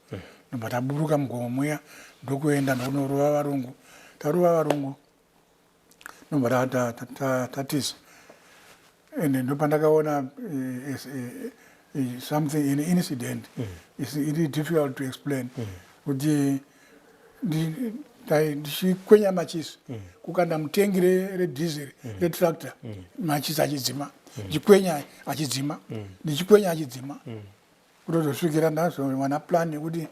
ndobva taburuka mugomo muya ndokuenda ndokunorova varungu tarova varungu ndobva tatiza and ndopandakaona something an incident is really difficult to explain kuti ndichikwenya machisi kukanda mutengi redhizeri retractor machisi achidzima ndichikwenya achidzima ndichikwenya achidzima kutozosvikira ndazowana plan yekuti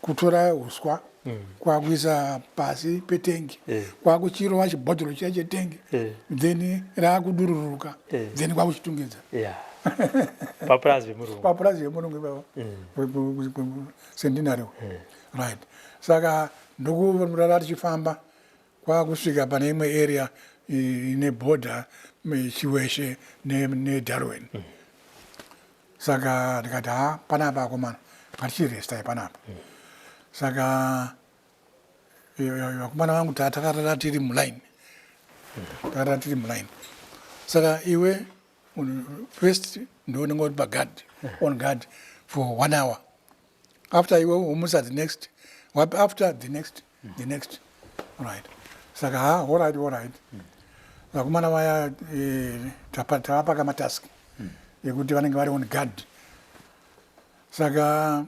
kutora uswa kwakuisa pasi petengi kwakuchirova chibhodhoro chiya chetengi then raakudururuka then kwakuchitungidza papurazi yemurungu centenary right saka ndokurara tichifamba kwakusvika pane imwe area ine border chiweshe nedarwin saka ndikati panapa akomana ngatichirestai panapa saka vakomana vangu takarara tiri mulaini saka iwe first ndounenge uri pagard on guard for 1 hour after iwe umusa the next after the next right saka all right vakomana vaya tavapaka mataski ekuti vanenge vari on guard saka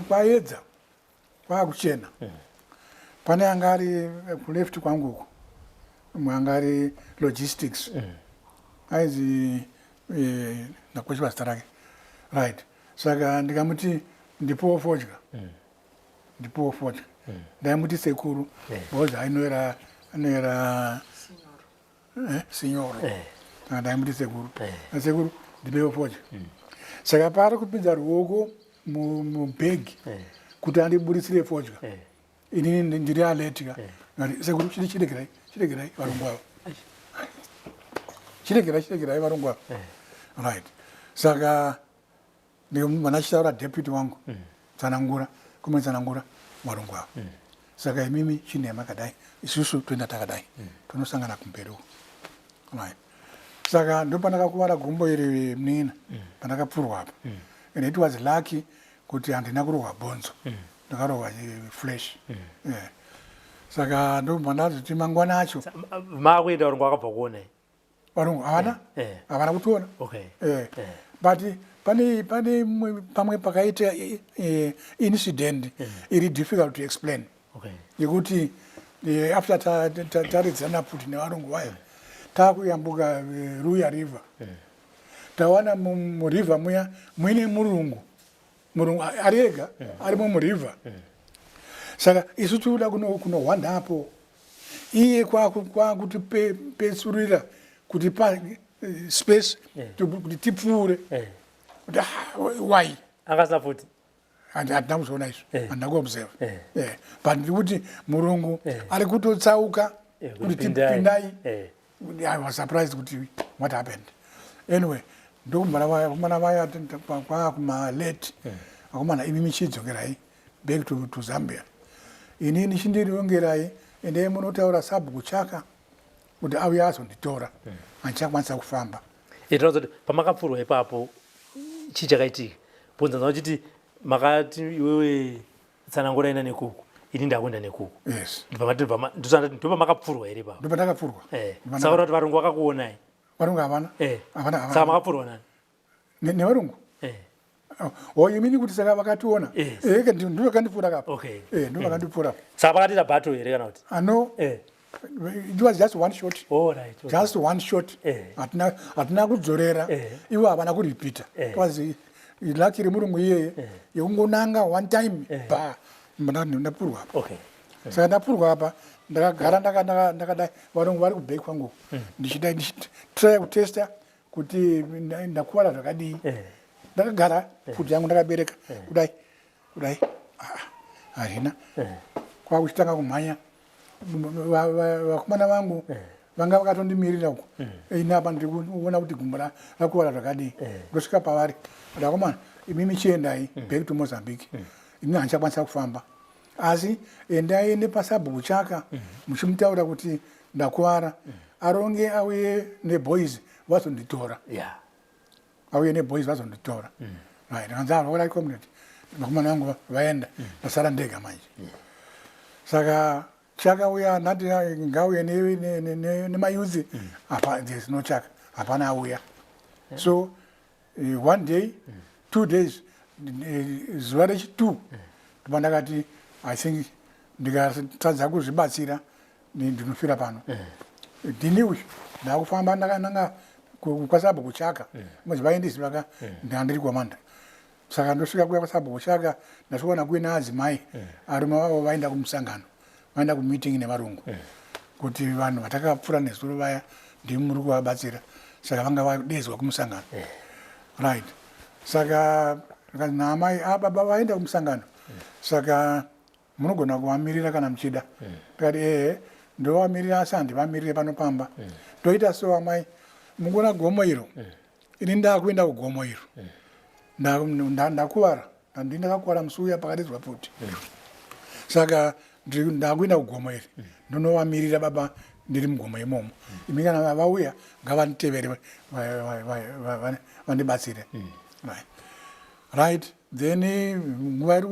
kwaedza kwakuchena pane anga ari kuleft kwanguku mwe anga ari logistics aizi nakweshiwa zita rake right saka ndikamuti ndipowo fodya ndaimuti sekuru because anoera sinyoro ndaimuti sekuru sekuru ndipewo fodya saka pari kupinza ruoko mubhegi kuti andiburisire fodya inini ndiri aletika sekuru chiregerai varungu avo chiregerai varungu avo right saka vanachitaura deputy wangu tsanangura kumwetsanangura varungu avo saka imimi chinema kadai isusu toenda takadai tonosangana kumberiwo right saka ndopandakakuvara gumbo iri mnina pandakapfurwa apa and it was lucky kuti handina kurohwa bhonzo ndakarohwa flesh saka ndobva ndazoti mangwana acho makuenda varungu vakabva kuonai varungu havana kutiona but pane pamwe pakaita incident iri difficult to explain yekuti after taredzana puti nevarungu vaya takuyambuka Ruya river tawana muriver muya mwine murungu ari ega arimo muriver saka isu tinoda kunohwanda apo iye kwakuti pesurira kuti pa space kuti tipfuure kuti why akasafuti handina kuzoona izvo handina kuobserve but ndikuti murungu ari kutotsauka kuti tipindai I was surprised kuti what happened anyway ndokumana vaya kwakumalate akomana imi michidzokerai back to Zambia inini chindirirongerai ende munotaura sabhuku chaka kuti auye azonditora handichakwanisa kufamba itorazoti pamakapfurwa ipapo chii chakaitika bvunza chiti makati iwewe tsanangura ina nekuku ini ndakuenda nekuku yes ndopamakapfurwa here ipapo ndopandakapfurwa saka kuti varungu vakakuonai varungu havana saka makapfurwa nani nevarungu imini kuti saka vakationa ndovakandipfuura kapo ndovakandipfuura saka pakatita bato here kana kuti ano it was just one shot just one shot hatina kudzorera ivo havana kuripita it was lucky remurungu iyeye yekungonanga one time ba ndapfurwa apa saka ndapfurwa apa ndakagara ndakadai varungu vari kubheki kwangu ndichitry kutesta kuti ndakuvara zvakadii ndakagara kuti yangu ndakabereka kudai harina kwakuchitanga kumhanya vakomana vangu vanga vakatondimirira uko inapa ndikuona kuti gumbo rakuwara zvakadii ndosvika pavari ndakomana imimi chiendai back to Mozambique ini handichakwanisa kufamba asi endai nepasabhuku chaka muchimutaura kuti ndakuwara aronge auye neboys vazonditora auye neboys vazonditora ndikanzarwa community vakomana vangu vaenda ndasara ndega manje saka chaka uya nati ngauye nemayuzi apa there's no chaka hapana auya so one day 2 days zuva rechi2 ndakati I think ndikatadza kuzvibatsira ndinofira pano ndini uyu ndakufamba ndakananga kwasabhuku chaka manje vaindizivaka ndandiri kwamanda saka ndosvika kuya kwasabhuku chaka ndasvikaona kuina adzimai arume vavo vaenda kumusangano vaenda kumeeting nevarungu kuti vanhu vatakapfuura nezuro vaya ndimi muri kuvabatsira saka vanga vadezwa kumusangano right saka naamai ababa vaenda kumusangano saka munogona kuvamirira kana muchida ndikati ndovamirira asi handivamirire panopamba ndoita so amai mungona gomo iro ini ndakuenda kugomo iro ndakuvara ndakakuwara musi uya pakadedzwa puti saka ndakuenda kugomo iri ndonovamirira baba ndiri mugomo imomo imi kana vauya ngavanditevere vandibatsire right then nguva iri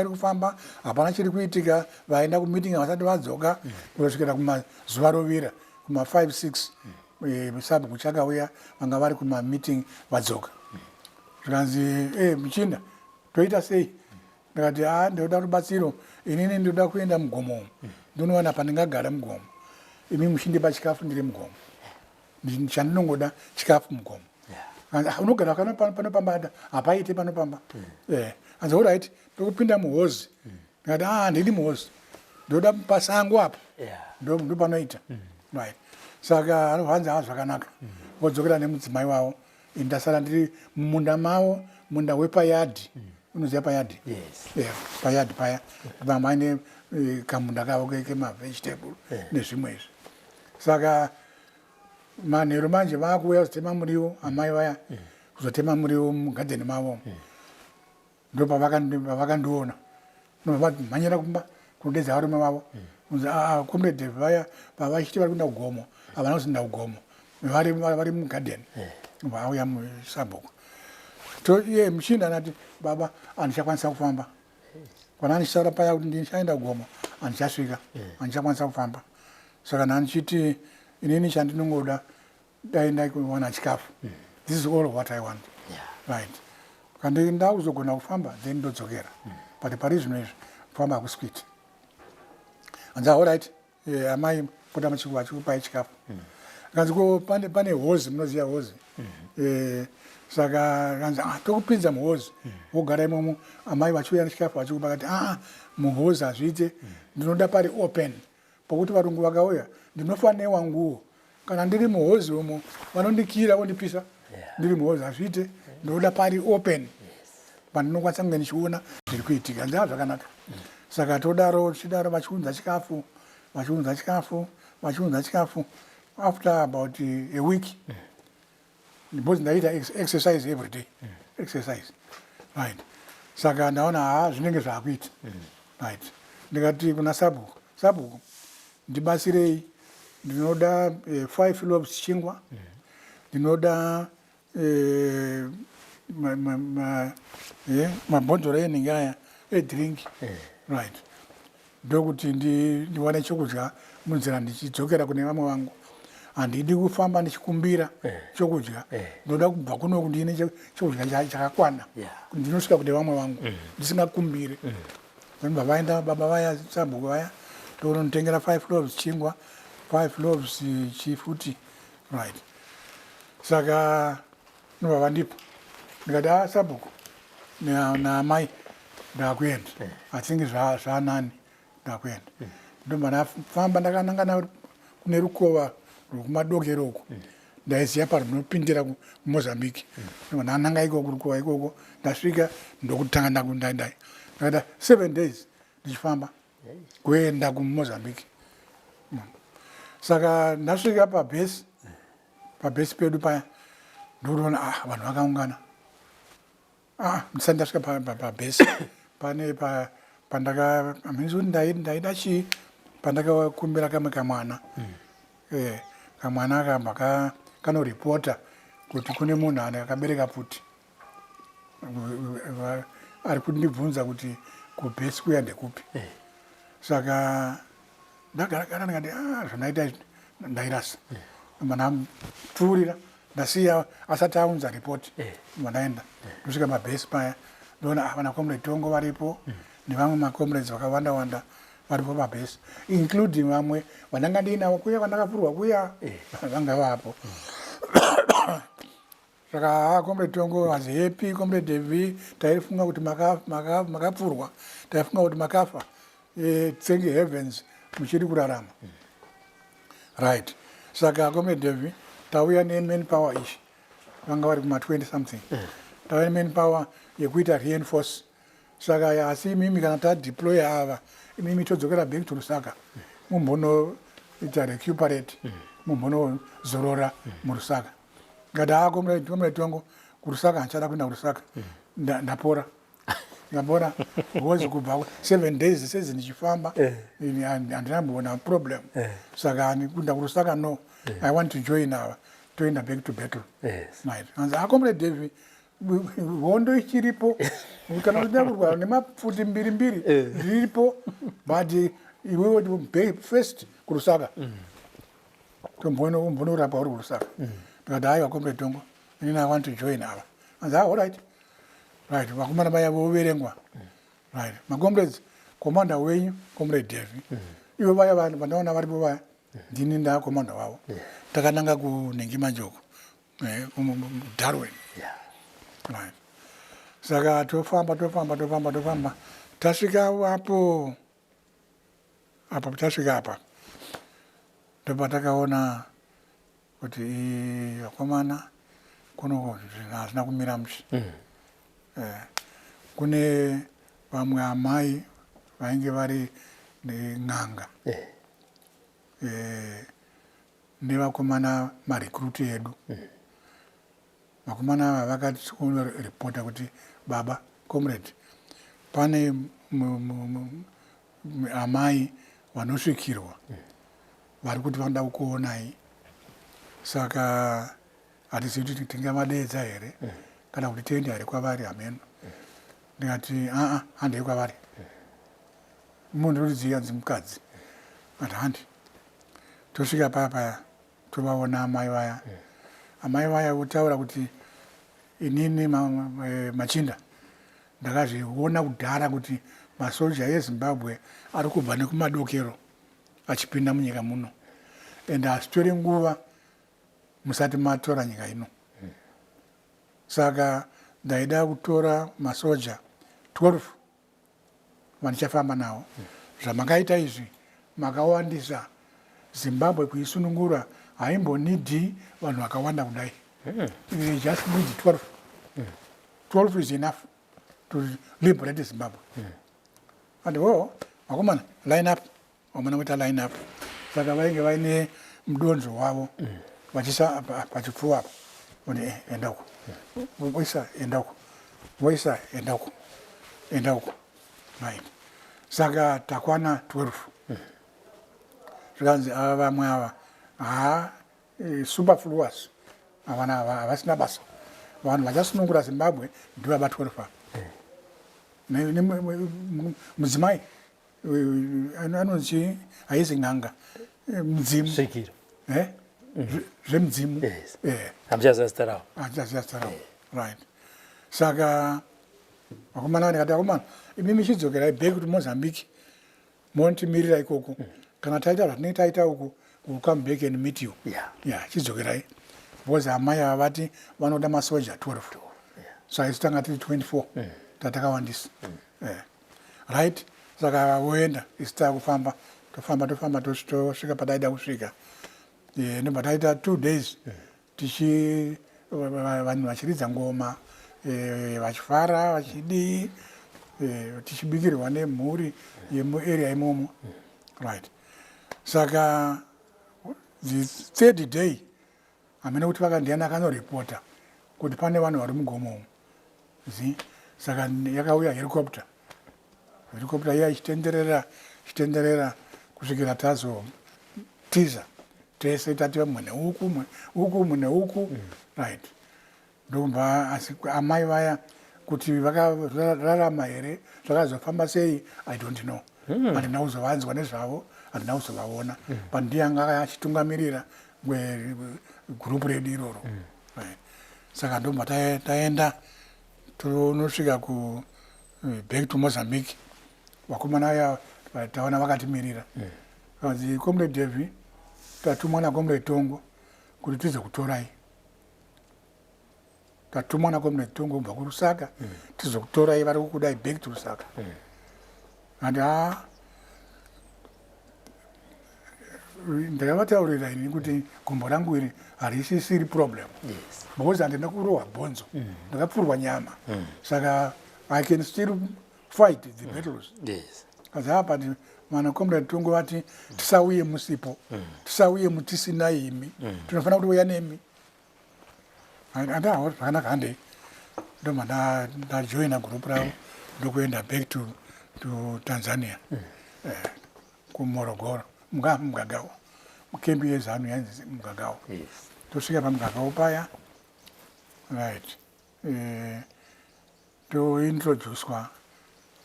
kufamba hapana chiri kuitika vaenda kumeeting vasati vadzoka kusvikira kumazuva rovira kuma 5-6 sabhuku chakauya vanga vari kumameeting vadzoka zvikanzi muchinda toita sei ndikati ndoda rubatsiro inini ndoda kuenda mugomo ndonowana pandingagara mugomo imi mushindipa chikafu ndiri mugomo chandinongoda chikafu mugomo unogara panopamba hapaite panopamba anzi oright ndokupinda muhozi ndikati handidi muhozi ndoda pasango apa ndo panoita right saka hanzi zvakanaka vodzokera nemudzimai wavo ndasara ndiri mumunda mavo munda wepayadhi unoziva payadhi payadhi paya vamwe aine kamunda kavo kemavegetable nezvimwe izvi saka manheru manje vakuuya kuzotema muriwo amai vaya kuzotema muriwo mugadheni mavo ndo pavakandiona mhanyira kumba kunodedza varume vavo comrade vaya pavachiti vari kuenda kugomo havana kuzinda kugomo vari mugadheni vauya musabhuku iye muchinda anati baba handichakwanisa kufamba kana andichitaura paya kuti ndichaenda kugomo handichasvika handichakwanisa kufamba saka nanichiti inini chandinongoda dai ndaikuwana chikafu this is all what I want right kandi ndakuzogona kufamba then ndodzokera but pari zvino izvi kufamba hakuswiti hanzi alright amai pota vachikupai chikafu kanzi pane hozi munoziva hozi saka kanzi tokupinza muhozi wogara imomo amai vachiuya nechikafu vachikupa kati muhozi hazviite ndinoda pari open pokuti varungu vakauya ndinofanira wanguwo kana ndiri muhozi umo vanondikira vondipisa ndiri muhozi hazviite ndinoda pari open pandinokwanisa kunge ndichiona zviri kuitika nzaa zvakanaka saka todaro vachiunza chikafu after about a week because ndaita exercise every day exercise right saka ndaona zvinenge zvakuita right ndikati kuna sabhuku ndibatsirei ndinoda 5 loaves chingwa ndinoda mabhodhoro enenge aya edrink right ndokuti ndiwane chokudya munzira ndichidzokera kune vamwe vangu handidi kufamba ndichikumbira chokudya ndoda kubva kunoku ndiine chokudya chakakwana ndinosvika kune vamwe vangu ndisingakumbiri vanobva vaenda baba vaya sabhuku vaya ndonotengera 5 loaves chingwa 5 loaves chifuti right saka nobva vandipa ndikati sabhuku naamai ndakuenda athingi zvanani ndakuenda ndobva ndafamba ndakanangana kune rukova rwekumadokero uko ndaiziva pari munopindira kumozambique ndobva ndananga ikoko rukova ikoko ndasvika ndokutanga ndakundaidai ndakaita 7 days ndichifamba kuenda kumozambique Saka ndasvika pabhesi pedu paya ndoona vanhu vakaungana. Ndisati ndasvika pabhesi pane pandaka hamisi kuti ndaida chii pandakakumbira kamwe kamwana. Kamwana akamba kanoripota kuti kune munhu akabereka pfuti. Ari kundibvunza kuti kubhesi kuya ndekupi. Saka ndagara ndikati zvonaita ndairasa. Ndapfuurira ndasiya asati aunza ripoti. Ndaenda ndosvika pabhesi paya ndoona vana comrade Tongo varipo nevamwe macomrades vakawanda varipo pabhesi, including vamwe vandanga ndinavo kuya kwandakapfurwa kuya vanga vapo. Saka comrade Tongo was happy, comrade Devi taifunga kuti makapfurwa, taifunga kuti makafa. Thank heavens muchiri kurarama. Right. Saka comrade Devi tauya ne power ishi vanga vari kuma 20 something. Tauya ne power yekuita reinforce. Saka asi mimi kana tadeploy ava mimi todzokera back to Lusaka mumbono ita recuperate mumbono zorora muRusaka. Ngada comrade Tongo kuRusaka anchada kuenda kuRusaka ndapora wozi kubva 7 days sezi ndichifamba andinamboona problem. Saka ndikunda kuRusaka no, I want to join ava toenda back to battle. Right. Anza comrade Devi hondo ichiripo kana kunyakurwa nemapfuti mbiri riripo but iwewe first kuRusaka tombono rapa uri kuRusaka. Ndikati haiwa comrade Tongo inini I want to join ava. Anza all right vakomana vaya voverengwa. Right, macomrades komanda wenyu comrade Devi ivo vaya vanhu vandaona varipo vaya ndini ndaa komanda wavo. Takananga kunhengi Manjoko Darwin. Right. Saka tofamba tasvika apa ndopa takaona kuti vakomana kuno hazvina kumira mushe. Kune vamwe amai vainge vari nen'anga nevakomana marecruit edu. Vakomana ava vakatiripota kuti baba comrade pane amai vanosvikirwa vari kuti vanoda kukuonai. Saka hatizivi kuti tingavadeedza here kana kuti tiende here kwavari hameno. Ndikati handei kwavari. Munhu unoziva nzi mukadzi. Ati handi. Tosvika paya tovaona amai vaya. Amai vaya votaura kuti inini machinda ndakazviona kudhara kuti masoja eZimbabwe ari kubva nekumadokero achipinda munyika muno ende hasitori nguva musati matora nyika ino. Saka ndaida kutora masoja 12 vandichafamba nawo. Zvamakaita izvi makawandisa. Zimbabwe kuisunungura haimbonidi vanhu vakawanda kudai. They just need 12. 12 is enough to liberate Zimbabwe. And vakomana line up, vamana kuita line up. Saka vainge vaine mudonzvo wavo vachisa pachipfuva apa kuti enda uko voisa enda uko voisa enda uko. Right. Saka takwana 12. Zvikanzi ava vamwe ava superfluous havasina basa. Vanhu vachasunungura Zimbabwe ndivo ava 12 ava. Mudzimai anonzi haizi n'anga mudzimu zvemudzimu hamchazazitarawo. Right. Saka vakomana ndikati vakomana imi michidzokerai back to Mozambique monotimirira ikoko kana taita zvatinenge taita uku we'll come back and meet you. Chidzokerai because amai ava vati vanoda masoja 12. Saka isu tanga tiri 24 tatakawandisa. Right. Saka voenda isu takufamba tofamba tosvika pataida kusvika. Ndobva taita 2 days vanhu vachiridza ngoma vachifara vachidii tichibikirwa nemhuri yemuarea imomo. Right. Saka the third day amene kuti vakandiyana akanorepota kuti pane vanhu vari mugomo zi saka yakauya helicopter iya ichitenderera kusvikira tazotiza tese tati mune uku right ndomba amai vaya kuti vakararama here zvakazofamba sei I don't know handina kuzovanzwa nezvavo handina kuzovaona but ndiyanga achitungamirira gurupu redu iroro saka ndomba taenda tonosvika back to Mozambique vakomana aya taona vakatimirira kanzi Comrade Devi tatumwa naComrade Tongo kuti tize kutorai tatumwa naComrade Tongo kubva kuRusaka tizokutorai vari kukudai back to Rusaka and ndakavataurira ini kuti gombo rangu iri harisisiri problem because handina kurohwa bhonzo ndakapfurwa nyama saka I can still fight the battles kazi apa mana Comrade Tongo vati tisauye musipo tisauye mutisina imi tinofanira kuti uya nemi andawo zvakanaka handei ndoma ndajoina gurupu ravo ndokuenda back to Tanzania kuMorogoro mugagawo mukembi yezanu yanzi mugagawo tosvika pamugagawo paya right tointroducwa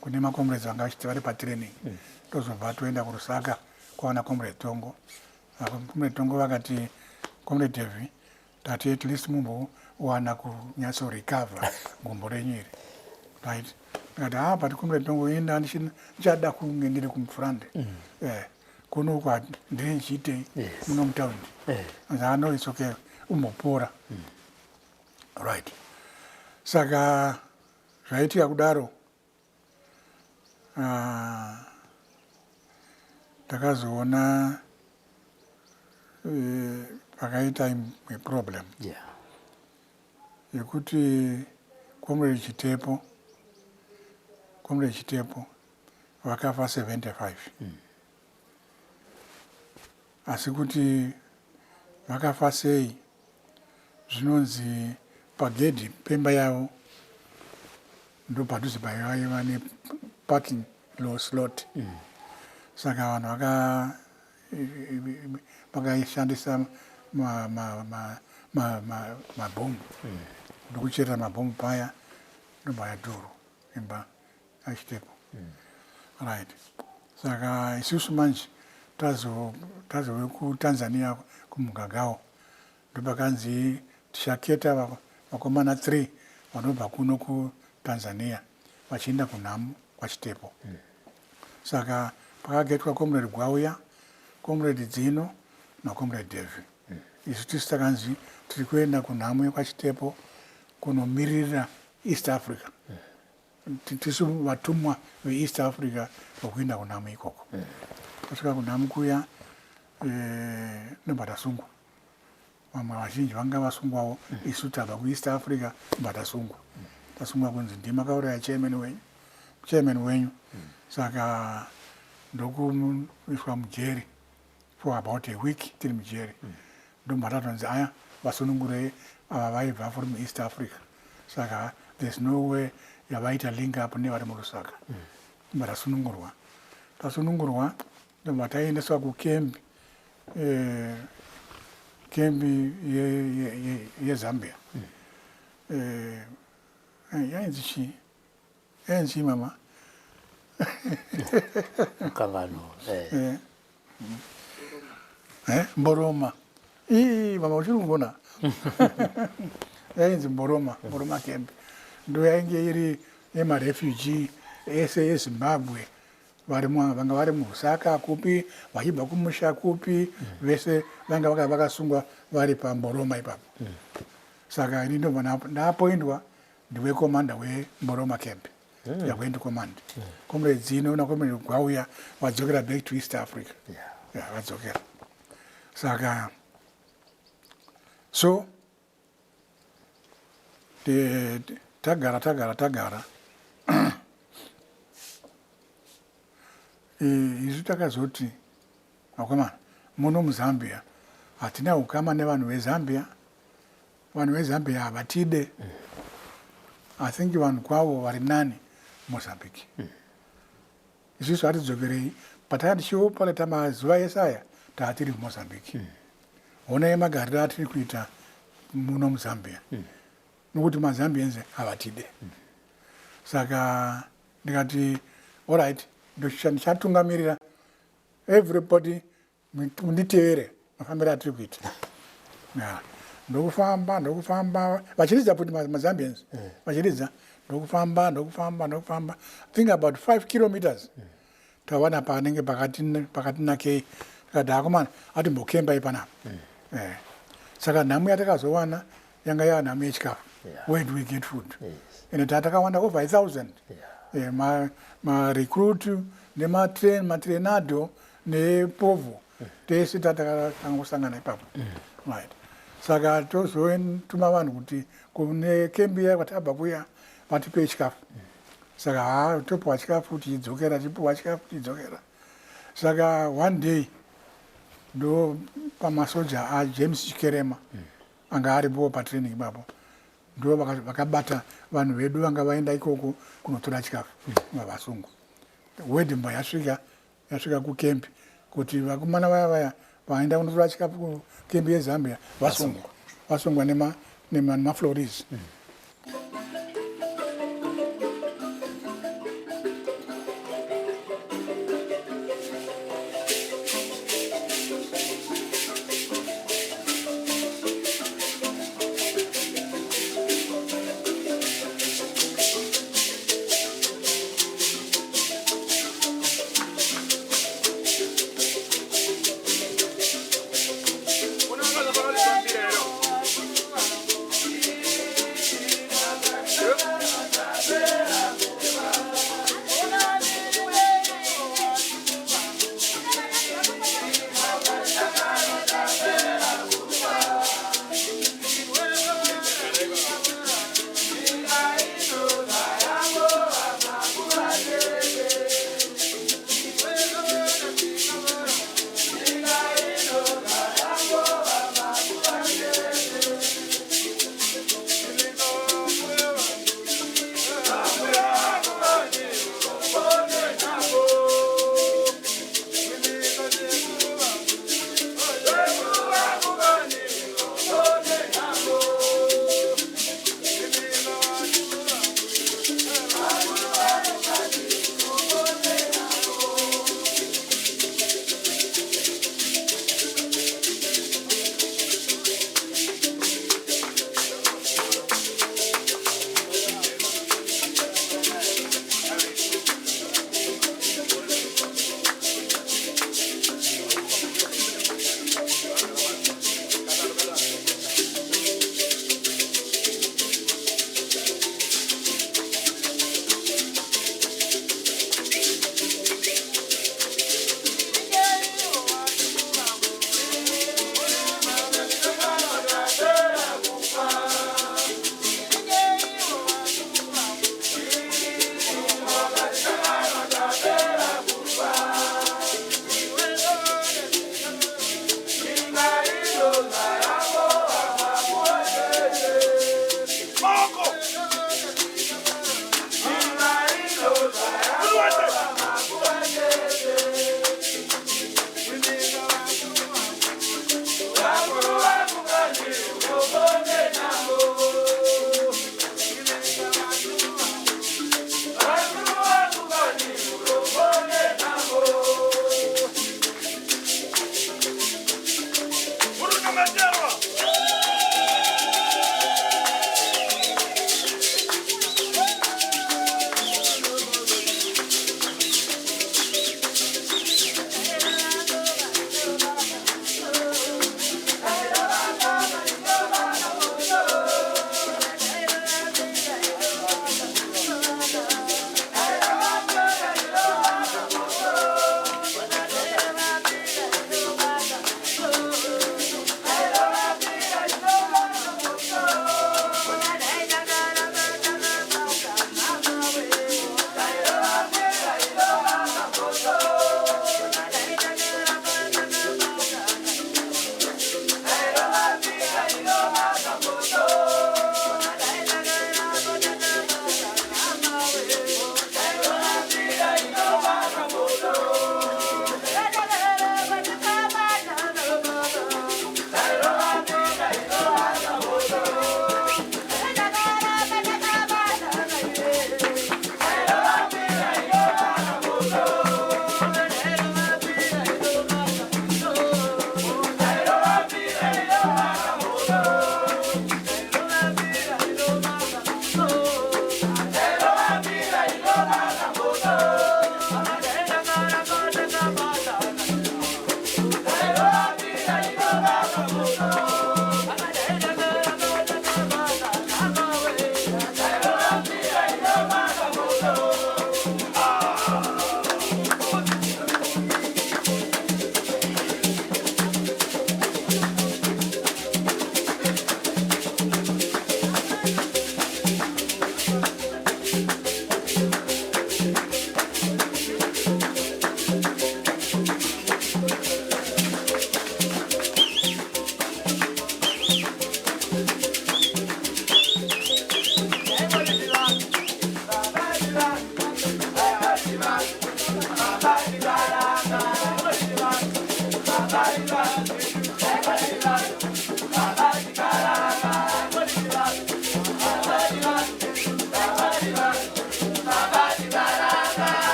kune maComrades vanga vachiti vari patraining tozobva toenda kuRusaka kwaona Comrade Tongo Comrade Tongo vakati Comrade Devi tati at least mumbowana kunyatso recover gombo renyu iri right akati but Comrade Tongo enda ndichada kunge ndiri kumufrande kuno kwa ndiri nchiitei muno mutaundi no it's okay umbopora right saka zvaitika kudaro takazoona pakaita problem yekuti Comrade Chitepo vakafa 75 asi kuti vakafa sei zvinonzi pagedhi pemba yavo ndo padhuze paiva neparking slot saka vanhu vakashandisa mabhomu ndokucherera mabhomu paya ndobva yadhuru imba yaChitepo right saka isusu manje tazove kuTanzania kumugagawo ndopakanzi tichaketa vakomana 3 vanobva kuno kuTanzania vachienda kuNhamu kwaChitepo saka pakagetwa Comrade Gwauya, Comrade Dzino naComrade Devi isu tisu takanzi tiri kuenda kuNhamu kwaChitepo kunomirira East Africa tisu vatumwa veEast Africa vokuenda kuNhamu ikoko tasvika kuNhamu kuya nobva tasungwa vamwe vazhinji vanga vasungwawo isu tabva kuEast Africa nobva tasungwa kunzi ndima kauraya chairman wenyu saka ndokuiswa mujeri for about a week tiri mujeri ndobva tatonzi aya vasunungurei ava vaibva from East Africa saka there's no way yavaita link up nevari muRusaka ndobva tasunungurwa ndobva taendeswa kukembi yeZambia yainzi chii mama mukangano Mboroma mama uchiri kungona yainzi Mboroma camp ndo yainge iri yemarefugee ese yeZimbabwe vanga vari muRusaka kupi vachibva kumusha kupi vese vanga vakasungwa vari paMboroma ipapo saka ini ndobva ndapoindwa ndiwe commander weMboroma camp yakuendi command Comrade Dzino naComrade Gwauya vadzokera back to East Africa vadzokera saka so tagara isu takazoti vakomana muno muZambia hatina ukama nevanhu vezambia. Vanhu vezambia havatide. I think vanhu kwavo vari nani Mozambique. Isusu hatidzokerei patatichiopaleta mazuva ese aya taatiri Mozambique. Honai magariro atiri kuita muno muZambia. Nokuti maZambians havatide. Saka ndikati alright ndichatungamirira everybody munditeere mafambiro atiri kuita. Ndokufamba vachiridza kuti maZambians vachiridza ndokufamba think about 5 kilometers tawana panenge pakati nakei tikati akomana atimbokemba ipanapa. Saka nhamu yatakazowana yanga yava nhamu yechikafu. Where do we get food? Ende tatakawanda over 1,000 marecruit matrenado nepovo tese tatakangosangana ipapo. Right. Saka tozotuma vanhu kuti kune kembi iya kwatabva kuya vatipe chikafu. Saka topiwa chikafu tichidzokera. Saka one day ndo pamasoja aJames Chikerema anga aripo patraining ipapo. Ndo vakabata vanhu vedu vanga vaenda ikoko kunotora chikafu vavasungu. Wedimba yasvika kukembi kuti vakomana vaya vaenda kunotora chikafu kukembi yeZambia vasungwa nemafloris.